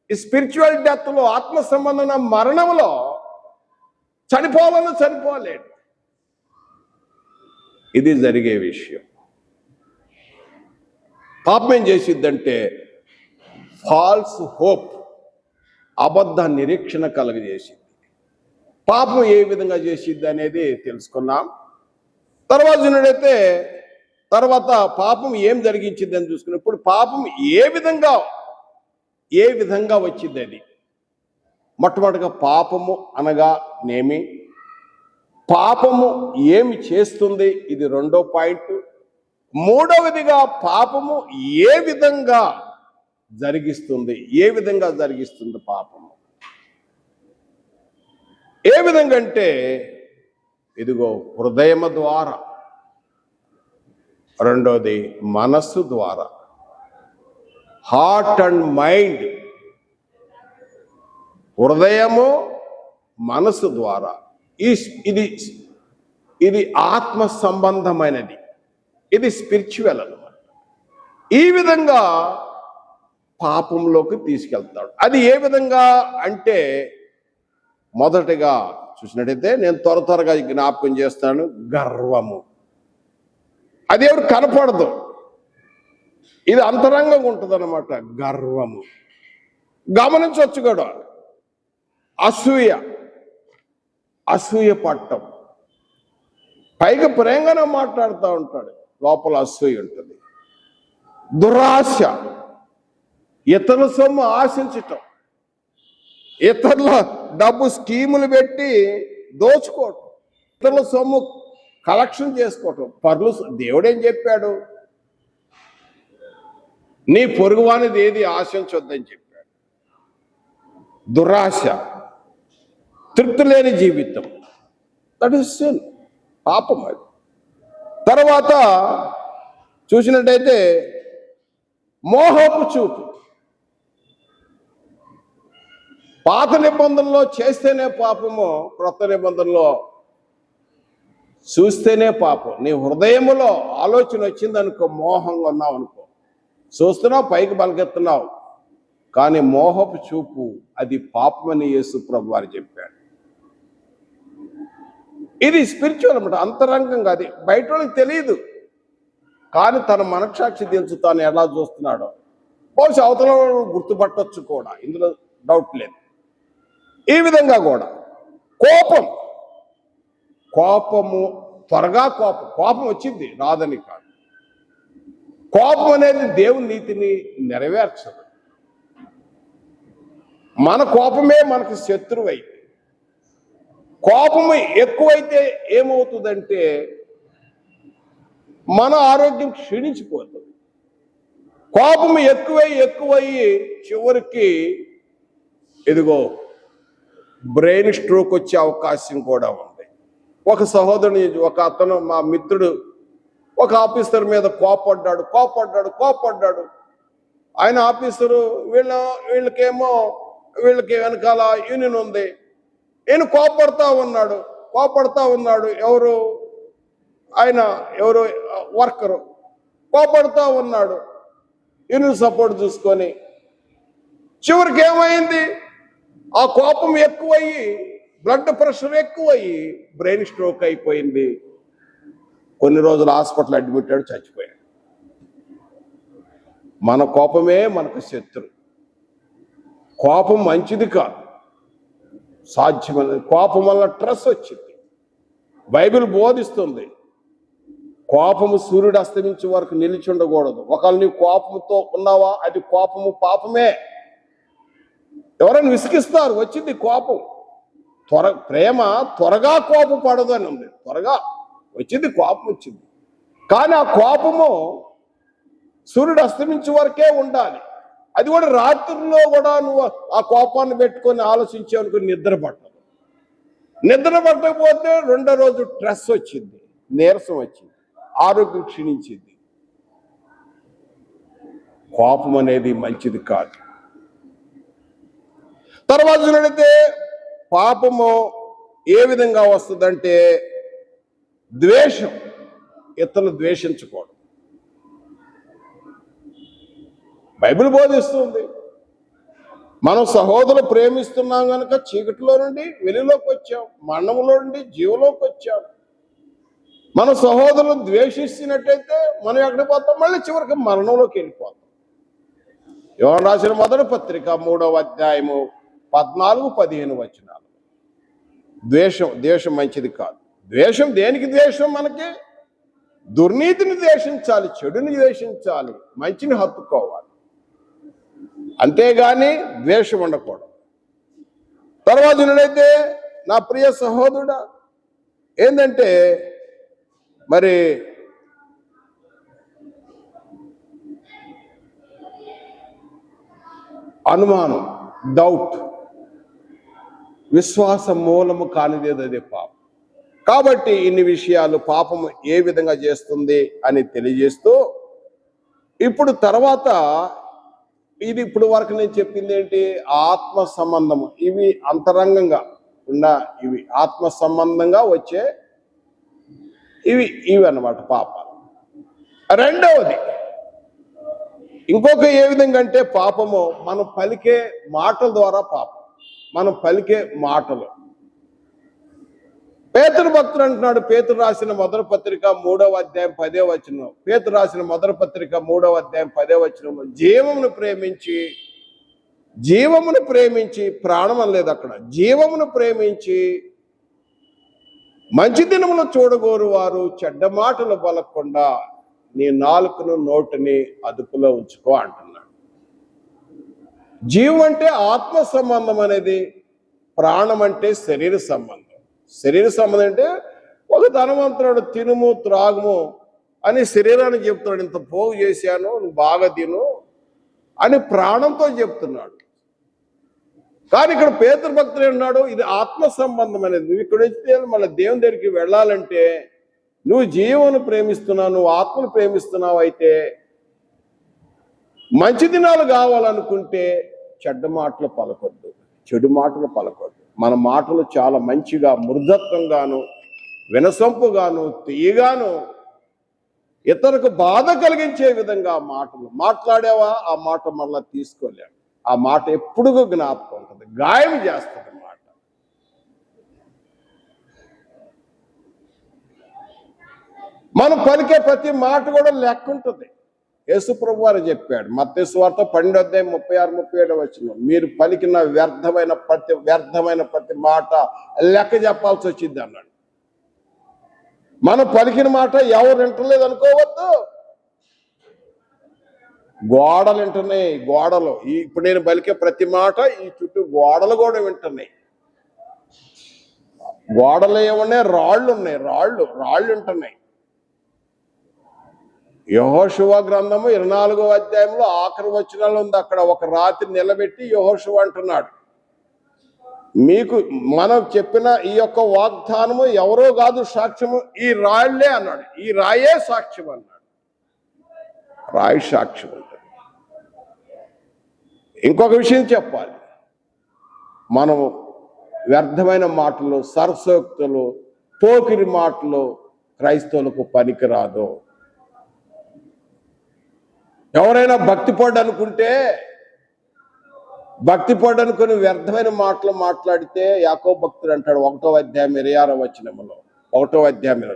ఈ స్పిరిచువల్ డెత్ లో, ఆత్మ సంబంధమైన మరణంలో చనిపోవాలని చనిపోలేడు. ఇది జరిగే విషయం. పాపం ఏం చేసిద్దంటే ఫాల్స్ హోప్, అబద్ధ నిరీక్షణ కలుగజేసింది. పాపం ఏ విధంగా చేసిద్ది అనేది తెలుసుకున్నాం. తర్వాత పాపం ఏం జరిగించింది అని చూసుకున్నాం. ఇప్పుడు పాపం ఏ విధంగా వచ్చింది అది. మొట్టమొదటిగా పాపము అనగా నేమి, పాపము ఏమి చేస్తుంది, ఇది రెండో పాయింట్. మూడవదిగా పాపము ఏ విధంగా జరిగిస్తుంది పాపము. ఏ విధంగా అంటే ఇదిగో హృదయము ద్వారా, రెండోది మనస్సు ద్వారా, హార్ట్ అండ్ మైండ్. హృదయము మనస్సు ద్వారా. ఇది ఆత్మ సంబంధమైనది, ఇది స్పిరిచువల్ అన్నమాట. ఈ విధంగా పాపంలోకి తీసుకెళ్తాడు. అది ఏ విధంగా అంటే మొదటిగా చూసినట్టయితే నేను త్వరగా జ్ఞాపకం చేస్తాను, గర్వము. అది ఎవరు కనపడదు, ఇది అంతరంగంగా ఉంటుంది అన్నమాట. గర్వము గమనించవచ్చు కూడా. అసూయ పట్టం. పైకి ప్రేమగానే మాట్లాడుతూ ఉంటాడు, లోపల అసూయ ఉంటుంది. దురాశ, ఇతరుల సొమ్ము ఆశించటం, ఇతరుల డబ్బు స్కీములు పెట్టి దోచుకోవటం, ఇతరుల సొమ్ము కలెక్షన్ చేసుకోవటం. దేవుడేం చెప్పాడు? నీ పొరుగువానిది ఏది ఆశించొద్దని చెప్పాడు. దురాశ, తృప్తి లేని జీవితం, దట్ ఈస్ సిన్, పాపం అది. తర్వాత చూసినట్టయితే మోహపు చూపు. పాత నిబంధనలో చేస్తేనే పాపము, క్రొత్త నిబంధనలో చూస్తేనే పాపం. నీ హృదయములో ఆలోచన వచ్చిందనుకో, మోహంగా ఉన్నావు అనుకో, చూస్తున్నావు, పైకి బలకెత్తున్నావు, కానీ మోహపు చూపు అది పాపమని యేసు ప్రభు వారు చెప్పాడు. ఇది స్పిరిచువల్ అన్నమాట, అంతరంగంగా. అది బయట వాళ్ళకి తెలియదు, కానీ తన మనస్సాక్షి తెలుసు తాను ఎలా చూస్తున్నాడో. బహుశా అవతల గుర్తుపట్టవచ్చు కూడా, ఇందులో డౌట్ లేదు. ఈ విధంగా కూడా కోపము త్వరగా కోపం వచ్చింది, రాదని కాదు. కోపం అనేది దేవుని నీతిని నెరవేర్చదు. మన కోపమే మనకు శత్రువు అయితే, కోపము ఎక్కువైతే ఏమవుతుందంటే మన ఆరోగ్యం క్షీణించిపోతుంది. కోపము ఎక్కువయ్యి చివరికి ఇదిగో బ్రెయిన్ స్ట్రోక్ వచ్చే అవకాశం కూడా ఉంది. ఒక సహోదరుని, ఒక అతను, మా మిత్రుడు, ఒక ఆఫీసర్ మీద కోపడ్డాడు. ఆయన ఆఫీసరు వీళ్ళకి వెనకాల యూనియన్ ఉంది. ఈయన కోపడతా ఉన్నాడు. ఎవరు వర్కరు కోపడతా ఉన్నాడు, యూనియన్ సపోర్ట్ చూసుకొని. చివరికి ఏమైంది? ఆ కోపం ఎక్కువయ్యి, బ్లడ్ ప్రెషర్ ఎక్కువయ్యి బ్రెయిన్ స్ట్రోక్ అయిపోయింది. కొన్ని రోజులు హాస్పిటల్ అడ్మిట్ అయ్యాడు, చచ్చిపోయాడు. మన కోపమే మనకు శత్రు. కోపం మంచిది కాదు, సాధ్యమైనది. కోపం వల్ల స్ట్రెస్ వచ్చింది. బైబిల్ బోధిస్తుంది, కోపము సూర్యుడు అస్తమించే వరకు నిలిచి ఉండకూడదు. ఒకవేళ నీ కోపంతో ఉన్నావా, అది పాపమే. ఎవరైనా విసిగిస్తారు, వచ్చింది కోపం. ప్రేమ త్వరగా కోపం పడదు అని ఉంది. త్వరగా వచ్చింది, కోపం వచ్చింది. కానీ ఆ కోపము సూర్యుడు అస్తమించే వరకే ఉండాలి. అది కూడా రాత్రిలో కూడా నువ్వు ఆ కోపాన్ని పెట్టుకొని ఆలోచించావనుకో నిద్ర పట్టదు. నిద్ర పట్టకపోతే రెండో రోజు స్ట్రెస్ వచ్చింది, నీరసం వచ్చింది, ఆరోగ్యం క్షీణించింది. కోపం అనేది మంచిది కాదు. తర్వాత చూడైతే పాపము ఏ విధంగా వస్తుందంటే ద్వేషం, ఇతరులు ద్వేషించకూడదు. బైబిల్ బోధిస్తుంది మనం సహోదరులు ప్రేమిస్తున్నాం కనుక చీకటిలో నుండి వెలుగులోకి వచ్చాం, మరణంలో నుండి జీవంలోకి వచ్చాం. మన సహోదరులను ద్వేషిస్తున్నట్టయితే మనం ఎక్కడికి పోతాం? మళ్ళీ చివరికి మరణంలోకి వెళ్ళిపోతాం. యోహాను రాసిన మొదటి పత్రిక 3వ అధ్యాయము 14-15 వచనాలు. ద్వేషం మంచిది కాదు. ద్వేషం దేనికి ద్వేషం? మనకి దుర్నీతిని ద్వేషించాలి, చెడుని ద్వేషించాలి, మంచిని హత్తుకోవాలి, అంతేగాని ద్వేషం ఉండకూడదు. తర్వాత నేనైతే నా ప్రియ సహోదరుడా ఏంటంటే మరి అనుమానం, డౌట్, విశ్వాసం మూలము కానిదేదే పాపం. కాబట్టి ఇన్ని విషయాలు పాపము ఏ విధంగా చేస్తుంది అని తెలియజేస్తూ ఇప్పుడు తర్వాత ఇది ఇప్పుడు వరకు నేను చెప్పింది ఏంటి? ఆత్మ సంబంధము. ఇవి అంతరంగంగా ఉన్న, ఇవి ఆత్మ సంబంధంగా వచ్చే ఇవి అన్నమాట పాపాలు. రెండవది ఇంకొక ఏ విధంగా అంటే పాపము మనం పలికే మాటల ద్వారా పాపం. మనం పలికే మాటలు. పేతురు భక్తుడు అంటున్నాడు, పేతురు రాసిన మొదటి పత్రిక 3వ అధ్యాయం 10వ వచనం. పేతురు రాసిన మొదటి పత్రిక 3వ అధ్యాయం 10వ వచనంలో జీవమును ప్రేమించి ప్రాణం అనలేదు అక్కడ, జీవమును ప్రేమించి మంచి దినములు చూడగోరు వారు చెడ్డ మాటలు పలకకుండా నీ నాలుకను నోటిని అదుపులో ఉంచుకో అంటున్నాడు. జీవం అంటే ఆత్మ సంబంధం అనేది, ప్రాణం అంటే శరీర సంబంధం. శరీర సంబంధం అంటే ఒక ధనవంతుడు తినుము త్రాగుము అని శరీరానికి చెప్తున్నాడు, ఇంత పోగు చేశాను నువ్వు బాగా తిను అని ప్రాణంతో చెప్తున్నాడు. కానీ ఇక్కడ పేతురు భక్తుడు ఉన్నాడు, ఇది ఆత్మ సంబంధం అనేది. నువ్వు ఇక్కడ వచ్చి మళ్ళీ దేవుని దగ్గరికి వెళ్ళాలంటే నువ్వు జీవను ప్రేమిస్తున్నావు, నువ్వు ఆత్మను ప్రేమిస్తున్నావు. అయితే మంచి దినాలు కావాలనుకుంటే చెడ్డ మాటలు పలకొద్దు, చెడు మాటలు పలకొద్దు. మన మాటలు చాలా మంచిగా, మృదుత్వంగాను, వినసొంపుగాను, తీయగాను, ఇతరులకు బాధ కలిగించే విధంగా మాటలు మాట్లాడావా, ఆ మాట మళ్ళా తీసుకోలేము. ఆ మాట ఎప్పుడూ జ్ఞాపకం ఉంటుంది, గాయం చేస్తుంది మాట. మనం పలికే ప్రతి మాట కూడా లెక్క ఉంటుంది. యేసు ప్రభు వారు చెప్పాడు మత్తయి సువార్త 12వ అధ్యాయం 36-37 వచనం, మీరు పలికిన వ్యర్థమైన ప్రతి మాట లెక్క చెప్పాల్సి వచ్చింది అన్నాడు. మనం పలికిన మాట ఎవరు వింటలేదు అనుకోవద్దు. గోడలు వింటున్నాయి, గోడలు. ఇప్పుడు నేను పలికే ప్రతి మాట ఈ చుట్టూ గోడలు కూడా వింటున్నాయి. గోడలు ఏమున్నాయి? రాళ్ళు ఉన్నాయి, రాళ్ళు వింటున్నాయి. యెహోషువ గ్రంథము 24వ అధ్యాయంలో ఆఖరి వచనాలు ఉంది. అక్కడ ఒక రాత్రి నిలబెట్టి యెహోషువ అంటున్నాడు, మీకు మనం చెప్పిన ఈ యొక్క వాగ్దానము ఎవరో కాదు సాక్ష్యము, ఈ రాళ్లే అన్నాడు. ఈ రాయే సాక్ష్యం అన్నాడు. రాయి సాక్ష్యం ఉంటుంది. ఇంకొక విషయం చెప్పాలి, మనము వ్యర్థమైన మాటలు, సరసోక్తులు, పోకిరి మాటలు క్రైస్తవులకు పనికిరాదు. ఎవరైనా భక్తిపడ్డ అనుకుంటే, భక్తిపడ్డ అనుకుని వ్యర్థమైన మాటలు మాట్లాడితే యాకోబు భక్తుడు అంటాడు 1వ అధ్యాయం 26వ వచనంలో, 1వ అధ్యాయంలో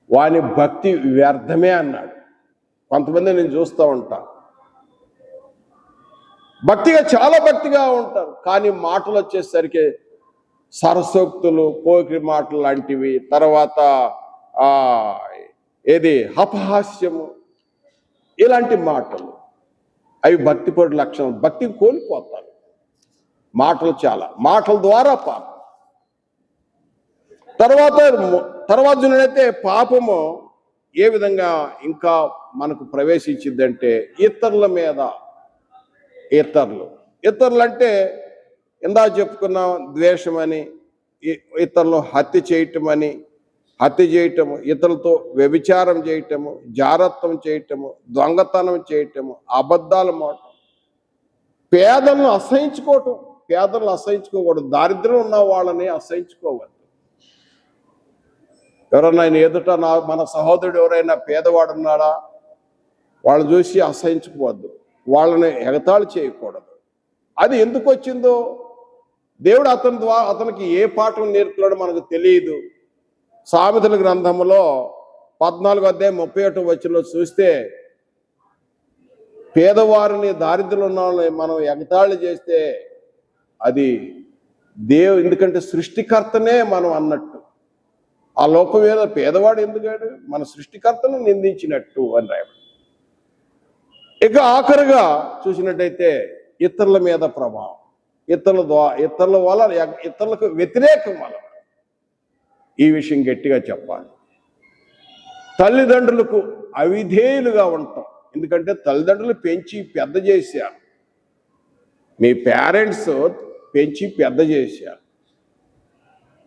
వాని భక్తి వ్యర్థమే అన్నాడు. కొంతమంది నేను చూస్తూ ఉంటా, చాలా భక్తిగా ఉంటారు, కానీ మాటలు వచ్చేసరికి సరసోక్తులు, పోకిరి మాటలు లాంటివి, తర్వాత అపహాస్యము, ఇలాంటి మాటలు, అవి భక్తిపరుడు లక్షణం. భక్తి కోల్పోతారు. మాటల ద్వారా పాపం. తర్వాత చూడైతే పాపము ఏ విధంగా ఇంకా మనకు ప్రవేశించిందంటే ఇతరుల మీద. ఇతరులు అంటే ఇందా చెప్పుకున్నాం, ద్వేషమని, ఇతరులు హత్య చేయటమని, హత్య చేయటము, ఇతరులతో వ్యభిచారం చేయటము, జారత్వం చేయటము, దొంగతనం చేయటము, అబద్ధాలు మాటం, పేదలను అసహించుకోవటం. పేదలను అసహించుకోకూడదు, దారిద్ర్యం ఉన్న వాళ్ళని అసహించుకోవద్దు. ఎవరన్నా ఆయన ఎదుట మన సహోదరుడు ఎవరైనా పేదవాడు ఉన్నాడా, వాళ్ళు చూసి అసహించుకోవద్దు, వాళ్ళని ఎగతాళి చేయకూడదు. అది ఎందుకు వచ్చిందో దేవుడు అతనికి ఏ పాఠం నేర్పుతాడో మనకు తెలియదు. సామెతల గ్రంథంలో 14:31 చూస్తే, పేదవారిని, దారిద్ర్యం ఉన్న వాళ్ళని మనం ఎగతాళి చేస్తే అది ఎందుకంటే సృష్టికర్తనే మనం అన్నట్టు. ఆ లోపం మీద పేదవాడు ఎందుకాడు, మన సృష్టికర్తను నిందించినట్టు అని రాయబడి. ఇక ఆఖరిగా చూసినట్టయితే ఇతరుల మీద ప్రభావం, ఇతరుల వల్ల, ఇతరులకు వ్యతిరేకం వల్ల. ఈ విషయం గట్టిగా చెప్పాలి. తల్లిదండ్రులకు అవిధేయులుగా ఉంటాం. ఎందుకంటే తల్లిదండ్రులు పెంచి పెద్ద చేశారు. మీ పేరెంట్స్ పెంచి పెద్ద చేశారు.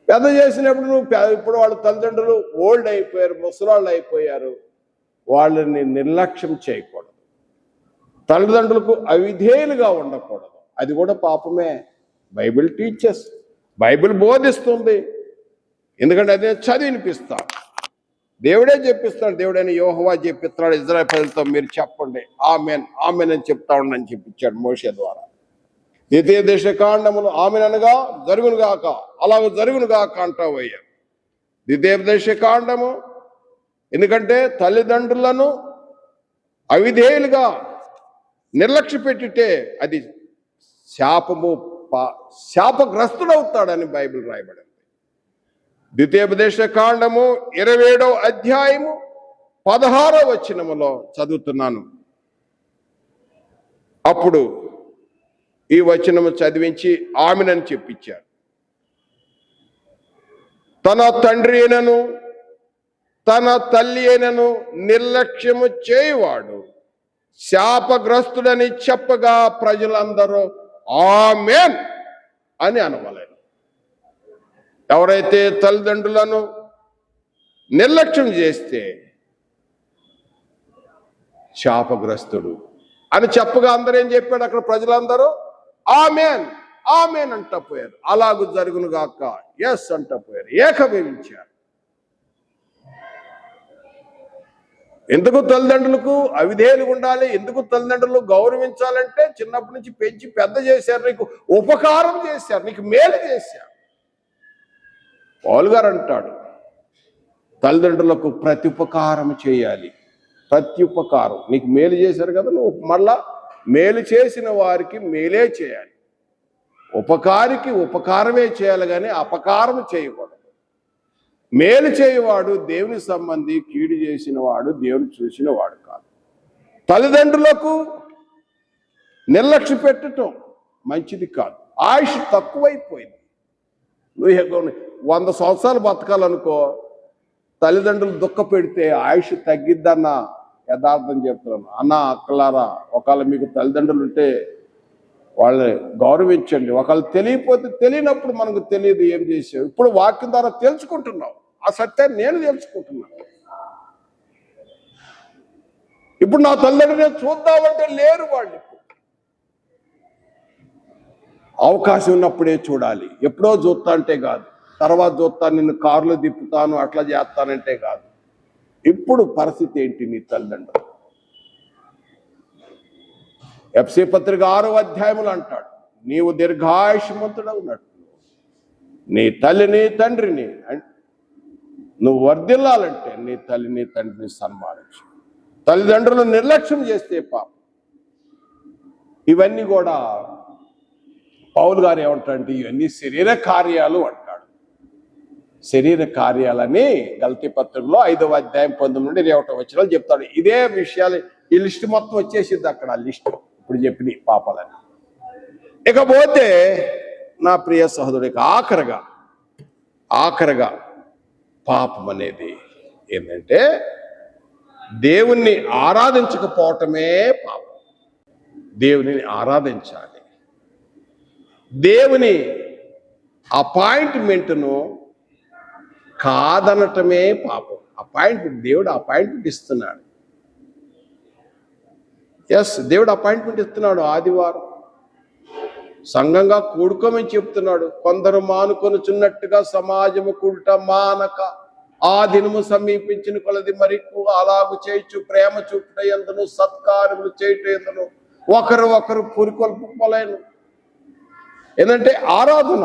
పెద్ద చేసినప్పుడు ఇప్పుడు వాళ్ళ తల్లిదండ్రులు ఓల్డ్ అయిపోయారు, ముసలాళ్ళు అయిపోయారు. వాళ్ళని నిర్లక్ష్యం చేయకూడదు. తల్లిదండ్రులకు అవిధేయులుగా ఉండకూడదు. అది కూడా పాపమే. బైబిల్ టీచర్స్, బైబిల్ బోధిస్తుంది. ఎందుకంటే అదే చదివినిపిస్తాడు, దేవుడే చెప్పిస్తాడు. దేవుడైన యెహోవా చెప్పిస్తున్నాడు ఇశ్రాయేలు ప్రజలతో, మీరు చెప్పండి ఆమెన్ ఆమెన్ అని చెప్తా ఉండని చెప్పించాడు మోషే ద్వారా. ద్వితీయ దేశకాండములు ఆమెన్ అనగా జరుగును గాక, అలాగ జరుగును గాక అంటావయ్యా. ద్వితీయ దేశకాండము, ఎందుకంటే తల్లిదండ్రులను అవిధేయులుగా నిర్లక్ష్య పెట్టితే అది శాపగ్రస్తుడవుతాడని బైబిల్ రాయబడింది. ద్వితీయోపదేశ కాండము 27వ అధ్యాయము 16వ వచనములో చదువుతున్నాను. అప్పుడు ఈ వచనము చదివించి ఆమెనని చెప్పించారు. తన తండ్రి అయినను తన తల్లి అయినను నిర్లక్ష్యము చేయువాడు శాపగ్రస్తుడని చెప్పగా ప్రజలందరూ ఆమెన్ అని అనవలెను. ఎవరైతే తల్లిదండ్రులను నిర్లక్ష్యం చేస్తే శాపగ్రస్తుడు అని చెప్పగా అందరూ ఏం చెప్పాడు, అక్కడ ప్రజలందరూ ఆమెన్ ఆమెన్ అంటపోయారు. అలాగూ జరుగును గాక ఎస్ అంటపోయారు, ఏకీభవించారు. ఎందుకు తల్లిదండ్రులకు అవిధేయులు ఉండాలి, ఎందుకు తల్లిదండ్రులు గౌరవించాలంటే చిన్నప్పటి నుంచి పెంచి పెద్ద చేశారు, నీకు ఉపకారం చేశారు, నీకు మేలు చేశారు. పౌలు గారు అంటాడు, తల్లిదండ్రులకు ప్రత్యుపకారం చేయాలి. ప్రత్యుపకారం, నీకు మేలు చేశారు కదా, నువ్వు మళ్ళా మేలు చేసిన వారికి మేలే చేయాలి. ఉపకారికి ఉపకారమే చేయాలి కానీ అపకారం చేయకూడదు. మేలు చేయవాడు దేవుని సంబంధి, కీడు చేసిన వాడు దేవుని చూసిన వాడు కాదు. తల్లిదండ్రులకు నిర్లక్ష్య పెట్టడం మంచిది కాదు. ఆయుష్ తక్కువైపోయింది. నువ్వు 100 సంవత్సరాలు బతకాలనుకో, తల్లిదండ్రులు దుఃఖ పెడితే ఆయుష్ తగ్గిద్దన్న యథార్థం చెప్తున్నాను. అన్న అక్కలారా, ఒకవేళ మీకు తల్లిదండ్రులు ఉంటే వాళ్ళని గౌరవించండి. ఒకవేళ తెలియకపోతే తెలియనప్పుడు మనకు తెలియదు ఏం చేసావు. ఇప్పుడు వాక్యం ద్వారా తెలుసుకుంటున్నావు, ఆ సత్యాన్ని నేను తెలుసుకుంటున్నాను. ఇప్పుడు నా తల్లిదండ్రులు చూద్దామంటే లేరు వాళ్ళు. అవకాశం ఉన్నప్పుడే చూడాలి, ఎప్పుడో చూస్తా అంటే కాదు. తర్వాత చూస్తాను, నిన్ను కారులో తిప్పుతాను, అట్లా చేస్తానంటే కాదు. ఇప్పుడు పరిస్థితి ఏంటి నీ తల్లిదండ్రులు? ఎఫ్సీ పత్రిక 6వ అధ్యాయములు అంటాడు, నీవు దీర్ఘాయుష్మంతుడవున్నట్టు నీ తల్లిని తండ్రిని నువ్వు వర్ధిల్లాలంటే నీ తల్లిని తండ్రిని సన్మానించు. తల్లిదండ్రులు నిర్లక్ష్యం చేస్తే పాపం. ఇవన్నీ కూడా పౌలు గారు ఏమంటాడంటే ఇవన్నీ శరీర కార్యాలు అంటాడు. శరీర కార్యాలని గలతీ పత్రికలో 5వ అధ్యాయం 19 నుండి 21 వచనాలు చెప్తాడు. ఇదే విషయాలు ఈ లిస్ట్ మొత్తం వచ్చేసింది అక్కడ. లిస్ట్ ఇప్పుడు చెప్పిన పాపాలని. ఇకపోతే నా ప్రియ సహోదరుడికి ఆఖరగా పాపం అనేది ఏంటంటే దేవుణ్ణి ఆరాధించకపోవటమే పాపం. దేవుని ఆరాధించాలి. దేవుని అపాయింట్మెంట్ను కాదనటమే పాపం. దేవుడు అపాయింట్మెంట్ ఇస్తున్నాడు. దేవుడు అపాయింట్మెంట్ ఇస్తున్నాడు. ఆదివారం సంఘంగా కూడుకోమని చెప్తున్నాడు. కొందరు మానుకొనుచున్నట్టుగా సమాజము కూడుట మానక ఆ దినము సమీపించిన కొలది మరి అలాగు చేయొచ్చు ప్రేమ చూపుట ఎందును సత్కారములు చేయుట ఎందును ఒకరు పురికొల్పుకోలేను. ఏంటంటే ఆరాధన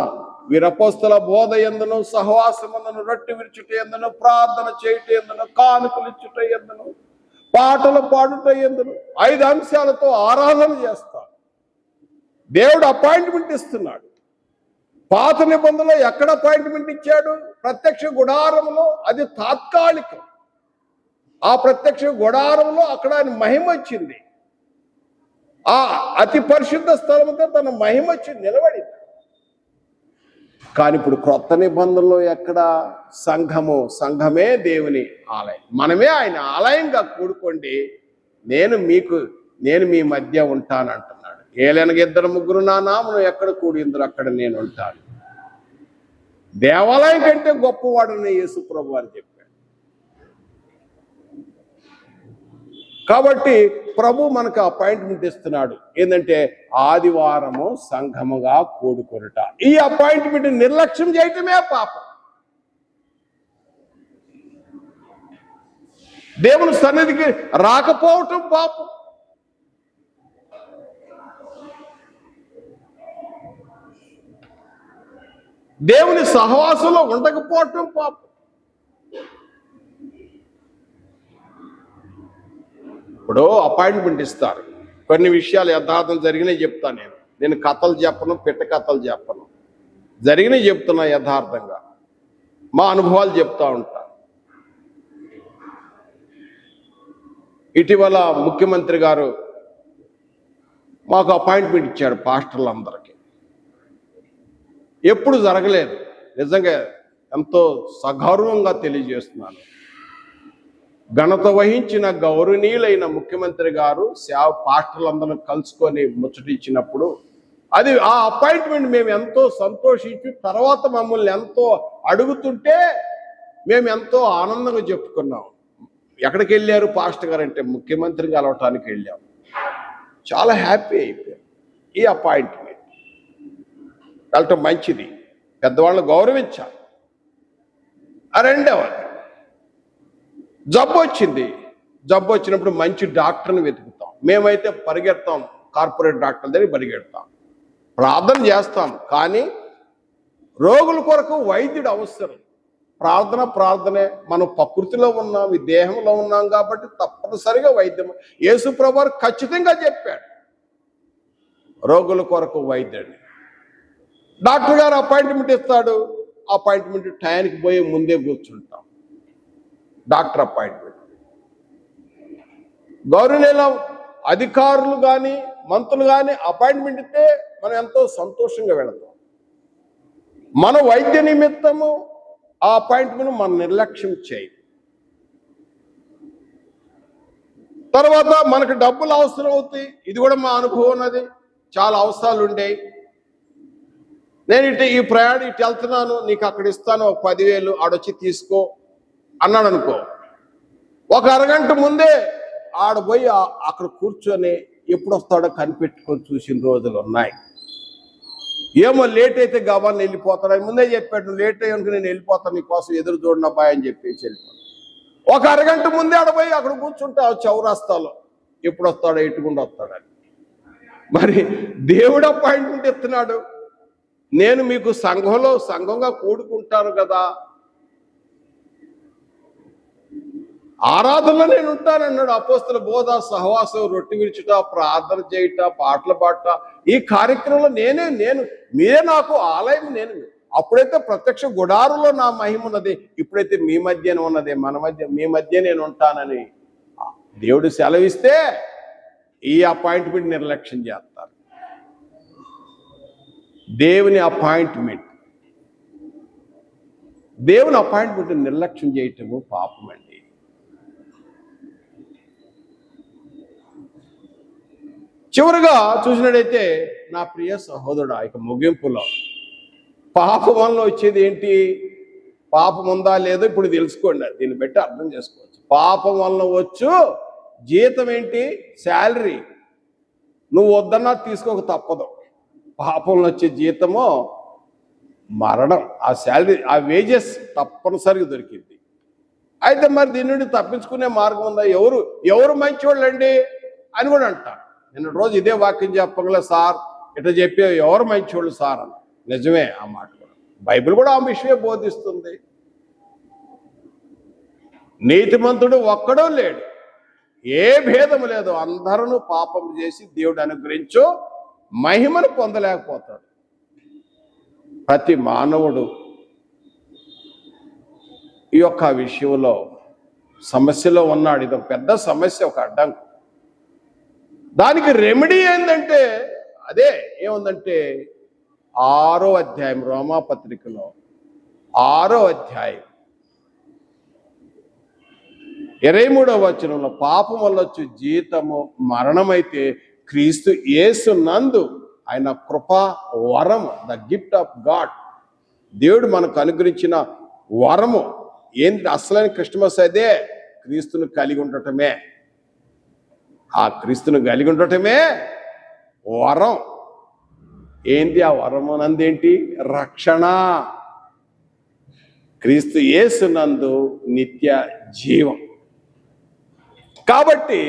వీరపోస్తల బోధ ఎందును సహవాసమందును రొట్టె విరుచుట ఎందును ప్రార్థన చేయుట ఎందును కానుకలు ఇచ్చుట ఎందును పాటలు పాడుట ఎందును 5 అంశాలతో ఆరాధన చేస్తారు. దేవుడు అపాయింట్మెంట్ ఇస్తున్నాడు. పాత నిబంధనలో ఎక్కడ అపాయింట్మెంట్ ఇచ్చాడు? ప్రత్యక్ష గుడారంలో. అది తాత్కాలికం. ఆ ప్రత్యక్ష గుడారంలో అక్కడ ఆయన మహిమ వచ్చింది. ఆ అతి పరిశుద్ధ స్థలంతో తన మహిమ వచ్చి నిలబడింది. కానీ ఇప్పుడు క్రొత్త నిబంధనలో ఎక్కడ? సంఘమే దేవుని ఆలయం. మనమే ఆయన ఆలయంగా కూడుకోండి, నేను మీ మధ్య ఉంటానంటున్నాడు. ఏలనగా 2-3 నా నామను ఎక్కడ కూడిందరో అక్కడ నేను ఉంటాను. దేవాలయం కంటే గొప్పవాడని యేసు ప్రభువు అని చెప్పాడు. కాబట్టి ప్రభు మనకు అపాయింట్మెంట్ ఇస్తున్నాడు. ఏంటంటే ఆదివారము సంఘముగా కూడుకొనుట. ఈ అపాయింట్మెంట్ నిర్లక్ష్యం చేయటమే పాపం. దేవుని సన్నిధికి రాకపోవటం పాపం. దేవుని సహవాసంలో ఉండకపోవటం పాపం. ఇప్పుడు అపాయింట్మెంట్ ఇస్తారు. కొన్ని విషయాలు యథార్థం జరిగినాయి చెప్తాను. నేను కథలు చెప్పను, పిట్ట కథలు చెప్పను. జరిగినాయి చెప్తున్నా యథార్థంగా. మా అనుభవాలు చెప్తా ఉంటా. ఇటీవల ముఖ్యమంత్రి గారు మాకు అపాయింట్మెంట్ ఇచ్చాడు పాస్టర్లందరికీ. ఎప్పుడు జరగలేదు. నిజంగా ఎంతో సగౌరవంగా తెలియజేస్తున్నాను. ఘనత వహించిన గౌరవనీయులైన ముఖ్యమంత్రి గారు పాస్టర్లందరూ కలుసుకొని ముచ్చటిచ్చినప్పుడు అది ఆ అపాయింట్మెంట్ మేము ఎంతో సంతోషించి తర్వాత మమ్మల్ని ఎంతో అడుగుతుంటే మేము ఎంతో ఆనందంగా చెప్పుకున్నాం. ఎక్కడికి వెళ్ళారు పాస్టర్ గారు అంటే ముఖ్యమంత్రిని కలవటానికి వెళ్ళాం. చాలా హ్యాపీ అయిపోయాం. ఈ అపాయింట్మెంట్ వెళ్ళటం మంచిది, పెద్దవాళ్ళని గౌరవించాలి. రెండవది జబ్బు వచ్చినప్పుడు మంచి డాక్టర్ని వెతుకుతాం. మేమైతే పరిగెడతాం, కార్పొరేట్ డాక్టర్ దగ్గర పరిగెడతాం, ప్రార్థన చేస్తాం. కానీ రోగుల కొరకు వైద్యుడు అవసరం. ప్రార్థనే. మనం ప్రకృతిలో ఉన్నాం, ఈ దేహంలో ఉన్నాం కాబట్టి తప్పనిసరిగా వైద్యం. యేసు ప్రభువు ఖచ్చితంగా చెప్పాడు రోగుల కొరకు వైద్యుడు. డాక్టర్ గారు అపాయింట్మెంట్ ఇస్తాడు. అపాయింట్మెంట్ టైంకి పోయి ముందే కూర్చుంటాం. Doctor appointment. గౌరవనీయుల అధికారులు కానీ మంత్రులు కానీ అపాయింట్మెంట్ ఇస్తే మనం ఎంతో సంతోషంగా వెళతాం. మన వైద్య నిమిత్తము ఆ అపాయింట్మెంట్ మనం నిర్లక్ష్యం చేయి. తర్వాత మనకు డబ్బులు అవసరం అవుతాయి. ఇది కూడా మా అనుభవం ఉన్నది. చాలా అవసరాలు ఉండేవి. నేను ఈ ప్రయాణం ఇటు వెళ్తున్నాను, నీకు అక్కడ ఇస్తాను 10,000 ఆడొచ్చి తీసుకో అన్నాడు అనుకో. ఒక అరగంట ముందే ఆడపోయి అక్కడ కూర్చొని ఎప్పుడు వస్తాడో కనిపెట్టుకొని చూసిన రోజులు ఉన్నాయి. ఏమో లేట్ అయితే గబాన్ని వెళ్ళిపోతాడని ముందే చెప్పాడు. నువ్వు లేట్ అయ్యాక నేను వెళ్ళిపోతాను, నీకోసం ఎదురు చూడను అబ్బాయి అని చెప్పేసి వెళ్ళిపోతాను. ఒక అరగంట ముందే ఆడపోయి అక్కడ కూర్చుంటావు చౌరాస్తాలో, ఎప్పుడు వస్తాడో ఎట్టుకుండా వస్తాడని. మరి దేవుడు అపాయింట్మెంట్ ఇస్తున్నాడు. నేను మీకు సంఘంగా కూడుకుంటాను కదా, ఆరాధనలో నేను ఉంటానన్నాడు. అపోస్తల బోధ, సహవాసం, రొట్టె విరుచుట, ప్రార్థన చేయుట, పాటలు పాడట, ఈ కార్యక్రమంలో మీరే నాకు ఆలయం. అప్పుడైతే ప్రత్యక్ష గుడారులో నా మహిమ ఉన్నది, ఇప్పుడైతే మీ మధ్యనే ఉన్నది, మీ మధ్య నేను ఉంటానని దేవుడు సెలవిస్తే ఈ అపాయింట్మెంట్ నిర్లక్ష్యం చేస్తారు. దేవుని అపాయింట్మెంట్ నిర్లక్ష్యం చేయటము పాపం అండి. చివరిగా చూసినట్టయితే నా ప్రియ సహోదరుడా, ఇక ముగింపులో పాపం వలన వచ్చేది ఏంటి? పాపం ఉందా లేదో ఇప్పుడు తెలుసుకోండి, దీన్ని బట్టి అర్థం చేసుకోవచ్చు. పాపం వలన వచ్చు జీతం ఏంటి? శాలరీ. నువ్వు వద్దన్నా తీసుకోక తప్పదు. పాపంలో వచ్చే జీతము మరణం. ఆ శాలరీ, ఆ వేజెస్ తప్పనిసరిగా దొరికింది. అయితే మరి దీని నుండి తప్పించుకునే మార్గం ఉందా? ఎవరు మంచివాళ్ళండి అని కూడా అంటారు. నిన్న రోజు ఇదే వాక్యం చెప్పగల సార్ ఇట్లా చెప్పే ఎవరు మంచివాళ్ళు సార్ అని. నిజమే ఆ మాట కూడా. బైబిల్ కూడా ఆ విషయమే బోధిస్తుంది. నీతిమంతుడు ఒక్కడో లేడు, ఏ భేదము లేదు. అందరూ పాపం చేసి దేవుడు అనుగ్రహించు మహిమను పొందలేకపోతాడు. ప్రతి మానవుడు ఈ యొక్క విషయంలో సమస్యలో ఉన్నాడు. ఇది ఒక పెద్ద సమస్య, ఒక అడ్డంకు. దానికి రెమెడీ ఏంటంటే అదే ఏముందంటే 6వ అధ్యాయం, రోమాపత్రికలో 6వ అధ్యాయం 23వ వచనంలో, పాపం వల్ల వచ్చే జీతము మరణమైతే క్రీస్తు యేసు నందు ఆయన కృపా వరము, ద గిఫ్ట్ ఆఫ్ గాడ్, దేవుడు మనకు అనుగ్రహించిన వరము ఏంటి? అసలైన క్రిస్టమస్ అదే, క్రీస్తును కలిగి ఉండటమే. ఆ క్రీస్తును కలిగి ఉండటమే వరం. ఏంటి ఆ వరం అనందేంటి? రక్షణ. క్రీస్తు యేసునందు నిత్య జీవం. కాబట్టి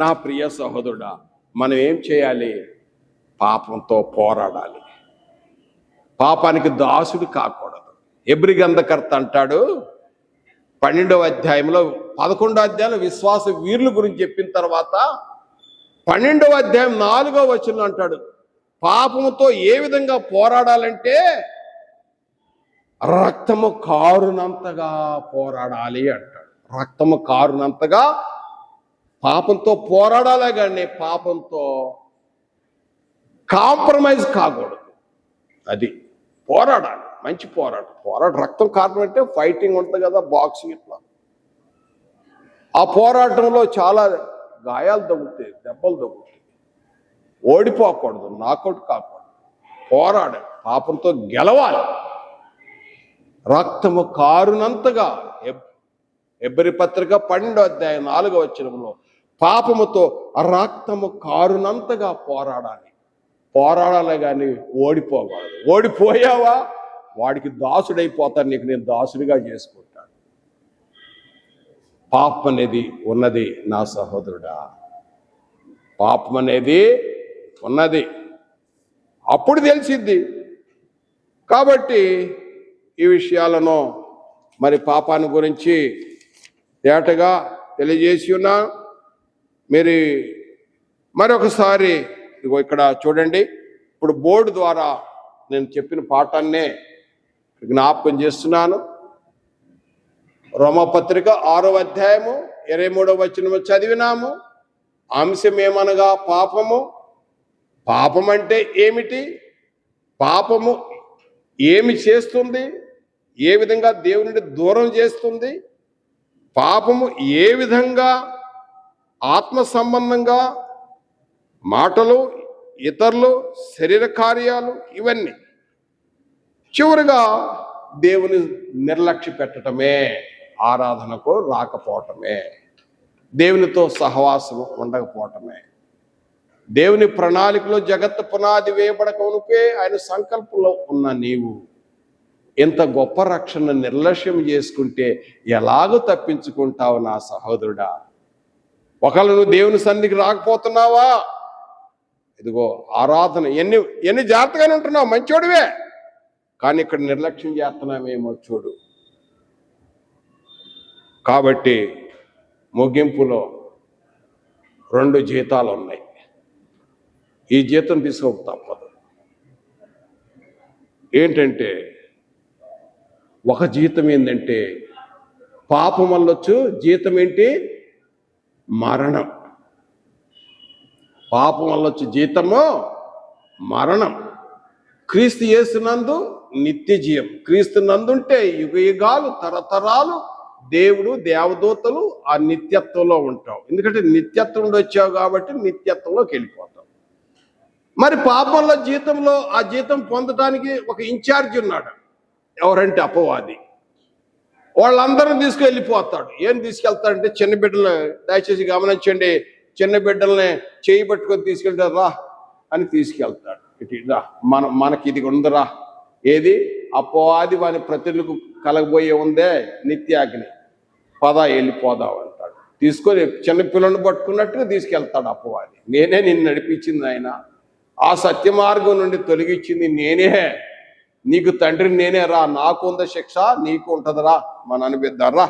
నా ప్రియ సహోదరుడా, మనం ఏం చేయాలి? పాపంతో పోరాడాలి. పాపానికి దాసుడు కాకూడదు. హెబ్రీ గ్రంథకర్త అంటాడు 12వ అధ్యాయంలో, 11వ అధ్యాయంలో విశ్వాస వీరుల గురించి చెప్పిన తర్వాత 12వ అధ్యాయం 4వ వచనంలో అంటాడు, పాపముతో ఏ విధంగా పోరాడాలంటే రక్తము కారునంతగా పోరాడాలి అంటాడు. రక్తము కారునంతగా పాపంతో పోరాడాలే కానీ పాపంతో కాంప్రమైజ్ కాకూడదు. అది పోరాడాలి, మంచి పోరాటం. రక్తం కారణం అంటే ఫైటింగ్ ఉంటుంది కదా, బాక్సింగ్ ఇట్లా. ఆ పోరాటంలో చాలా గాయాలు తగ్గుతాయి, దెబ్బలు తగ్గుతాయి. ఓడిపోకూడదు, నాకౌట్ కాకూడదు. పోరాడాలి, పాపంతో గెలవాలి. రక్తము కారునంతగా, హెబ్రీ పత్రిక 12వ అధ్యాయం 4వ వచనంలో, పాపముతో రక్తము కారునంతగా పోరాడాలి కానీ ఓడిపోకూడదు. ఓడిపోయావా వాడికి దాసుడైపోతాను, నీకు నేను దాసుడిగా చేసుకుంటాను. పాపం అనేది ఉన్నది నా సహోదరుడా, పాపం అనేది ఉన్నది. అప్పుడు తెలిసిద్ది. కాబట్టి ఈ విషయాలను మరి పాపాన్ని గురించి తేటగా తెలియజేసి ఉన్నా. మీరు మరొకసారి ఇగో ఇక్కడ చూడండి, ఇప్పుడు బోర్డు ద్వారా నేను చెప్పిన పాఠాన్నే జ్ఞాపకం చేస్తున్నాను. రోమపత్రిక 6వ అధ్యాయము 23వ వచనము చదివినాము. అంశం ఏమనగా పాపము. పాపం అంటే ఏమిటి? పాపము ఏమి చేస్తుంది? ఏ విధంగా దేవుని దూరం చేస్తుంది? పాపము ఏ విధంగా ఆత్మ సంబంధంగా, మాటలు, ఇతరులు, శరీర కార్యాలు, ఇవన్నీ చివరిగా దేవుని నిర్లక్ష్య పెట్టడమే, ఆరాధనకు రాకపోవటమే, దేవునితో సహవాసం ఉండకపోవటమే. దేవుని ప్రణాళికలో జగత్తు పునాది వేయబడక మునుపే ఆయన సంకల్పంలో ఉన్న నీవు ఇంత గొప్ప రక్షణ నిర్లక్ష్యం చేసుకుంటే ఎలాగో తప్పించుకుంటావు నా సహోదరుడా? ఒకవేళ నువ్వు దేవుని సన్నిధికి రాకపోతున్నావా, ఇదిగో ఆరాధన ఎన్ని జాగ్రత్తగానే ఉంటున్నావు, మంచోడివే, కానీ ఇక్కడ నిర్లక్ష్యం చేస్తున్నామేమో చూడు. కాబట్టి ముగింపులో 2 జీతాలు ఉన్నాయి. ఈ జీతం తీసుకోక తప్పదు. ఏంటంటే ఒక జీతం ఏంటంటే పాపం వల్ల వచ్చు జీతం ఏంటి? మరణం. పాపం వల్ల వచ్చే జీతము మరణం. క్రీస్తు యేసునందు నిత్య జీవం. క్రీస్తు నందుంటే యుగ యుగాలు, తరతరాలు దేవుడు, దేవదూతలు ఆ నిత్యత్వంలో ఉంటావు. ఎందుకంటే నిత్యత్వం నుండి వచ్చావు కాబట్టి నిత్యత్వంలోకి వెళ్ళిపోతావు. మరి పాపంలో జీతంలో ఆ జీతం పొందడానికి ఒక ఇన్ఛార్జ్ ఉన్నాడు, ఎవరంటే అపవాది. వాళ్ళందరూ తీసుకెళ్ళిపోతాడు. ఏం తీసుకెళ్తాడంటే చిన్న బిడ్డలు, దయచేసి గమనించండి, చిన్న బిడ్డల్ని చేయి పట్టుకొని తీసుకెళ్తారు, రా అని తీసుకెళ్తాడు. ఇటు రా, మనకి ఇది ఉందిరా, ఏది అపవాది వాని ప్రతిలకు కలగబోయే ఉందే నిత్యాగ్ని, పద వెళ్ళిపోదాం అంటాడు. తీసుకొని చిన్న పిల్లల్ని పట్టుకున్నట్టుగా తీసుకెళ్తాడు అపవాది. నేనే నిన్ను నడిపించింది ఆయన, ఆ సత్య మార్గం నుండి తొలగించింది నేనే, నీకు తండ్రి నేనే, రా నాకు ఉంద శిక్ష నీకు ఉంటుందిరా, మన అనిపిద్దారా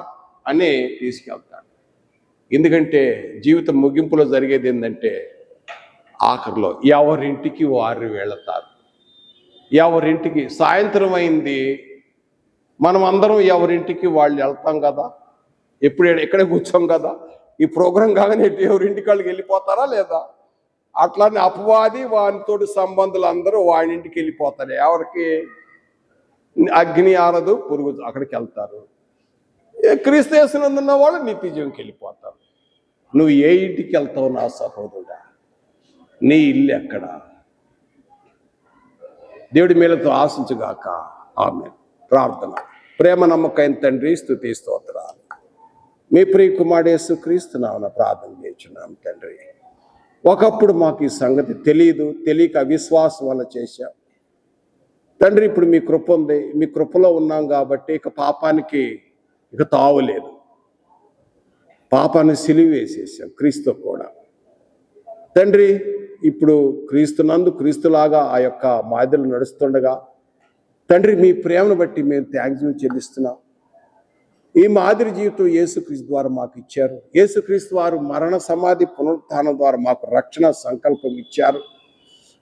అని తీసుకెళ్తాడు. ఎందుకంటే జీవితం ముగింపులో జరిగేది ఏంటంటే ఆఖరిలో ఎవరింటికి వారు వెళతారు. ఎవరింటికి సాయంత్రం అయింది, మనం అందరం ఎవరింటికి వాళ్ళు వెళ్తాం కదా, ఎక్కడే కూర్చోం కదా, ఈ ప్రోగ్రాం కాగానే ఎవరింటికి వాళ్ళకి వెళ్ళిపోతారా లేదా? అట్లానే అపవాది వానితోటి సంబంధులు అందరూ వాడింటికి వెళ్ళిపోతారు. ఎవరికి అగ్ని ఆరదు, పురుగు అక్కడికి వెళ్తారు. క్రీస్తు యేసునందు ఉన్న వాళ్ళు నిత్య జీవంకి వెళ్ళిపోతారు. నువ్వు ఏ ఇంటికి వెళ్తావు నా సహోదరుడా? నీ ఇల్లు ఎక్కడ? దేవుడి మేలతో ఆశించుగాక. ఆమేన్. ప్రార్థన. ప్రేమ నమ్మకైన తండ్రి, స్తుతి స్తోత్రాలు మీ ప్రియ కుమారుడు యేసుక్రీస్తు నామమున ప్రార్థన చేస్తున్నాం తండ్రి. ఒకప్పుడు మాకు ఈ సంగతి తెలియక అవిశ్వాసం వల్ల చేశాం తండ్రి. ఇప్పుడు మీ కృప ఉంది, మీ కృపలో ఉన్నాం కాబట్టి ఇక పాపానికి ఇక తావులేదు. పాపాన్ని సిలువ వేసేసాం క్రీస్తు కూడా తండ్రి. ఇప్పుడు క్రీస్తునందు క్రీస్తులాగా ఆ యొక్క మాదిరిలో నడుస్తుండగా తండ్రి, మీ ప్రేమను బట్టి మేము థ్యాంక్స్ చెల్లిస్తున్నాం. ఈ మాదిరి జీవితం యేసుక్రీస్తు ద్వారా మాకు ఇచ్చారు. యేసుక్రీస్తు వారు మరణ సమాధి పునరుత్థానం ద్వారా మాకు రక్షణ సంకల్పం ఇచ్చారు,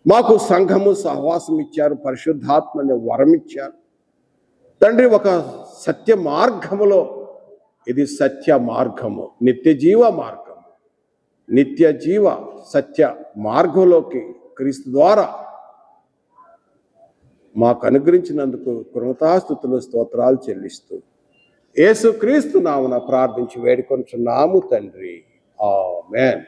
మాకు సంఘము సహవాసం ఇచ్చారు, పరిశుద్ధాత్మని వరం ఇచ్చారు తండ్రి. ఒక సత్య మార్గములో, ఇది సత్య మార్గము, నిత్య జీవ మార్గము, నిత్య జీవ సత్య మార్గంలోకి క్రీస్తు ద్వారా మాకు అనుగ్రహించినందుకు కృతజ్ఞతాస్తుతులు స్తోత్రాలు చెల్లిస్తూ యేసుక్రీస్తు నామమున ప్రార్థించి వేడుకొనుచున్నాము తండ్రి. ఆమేన్.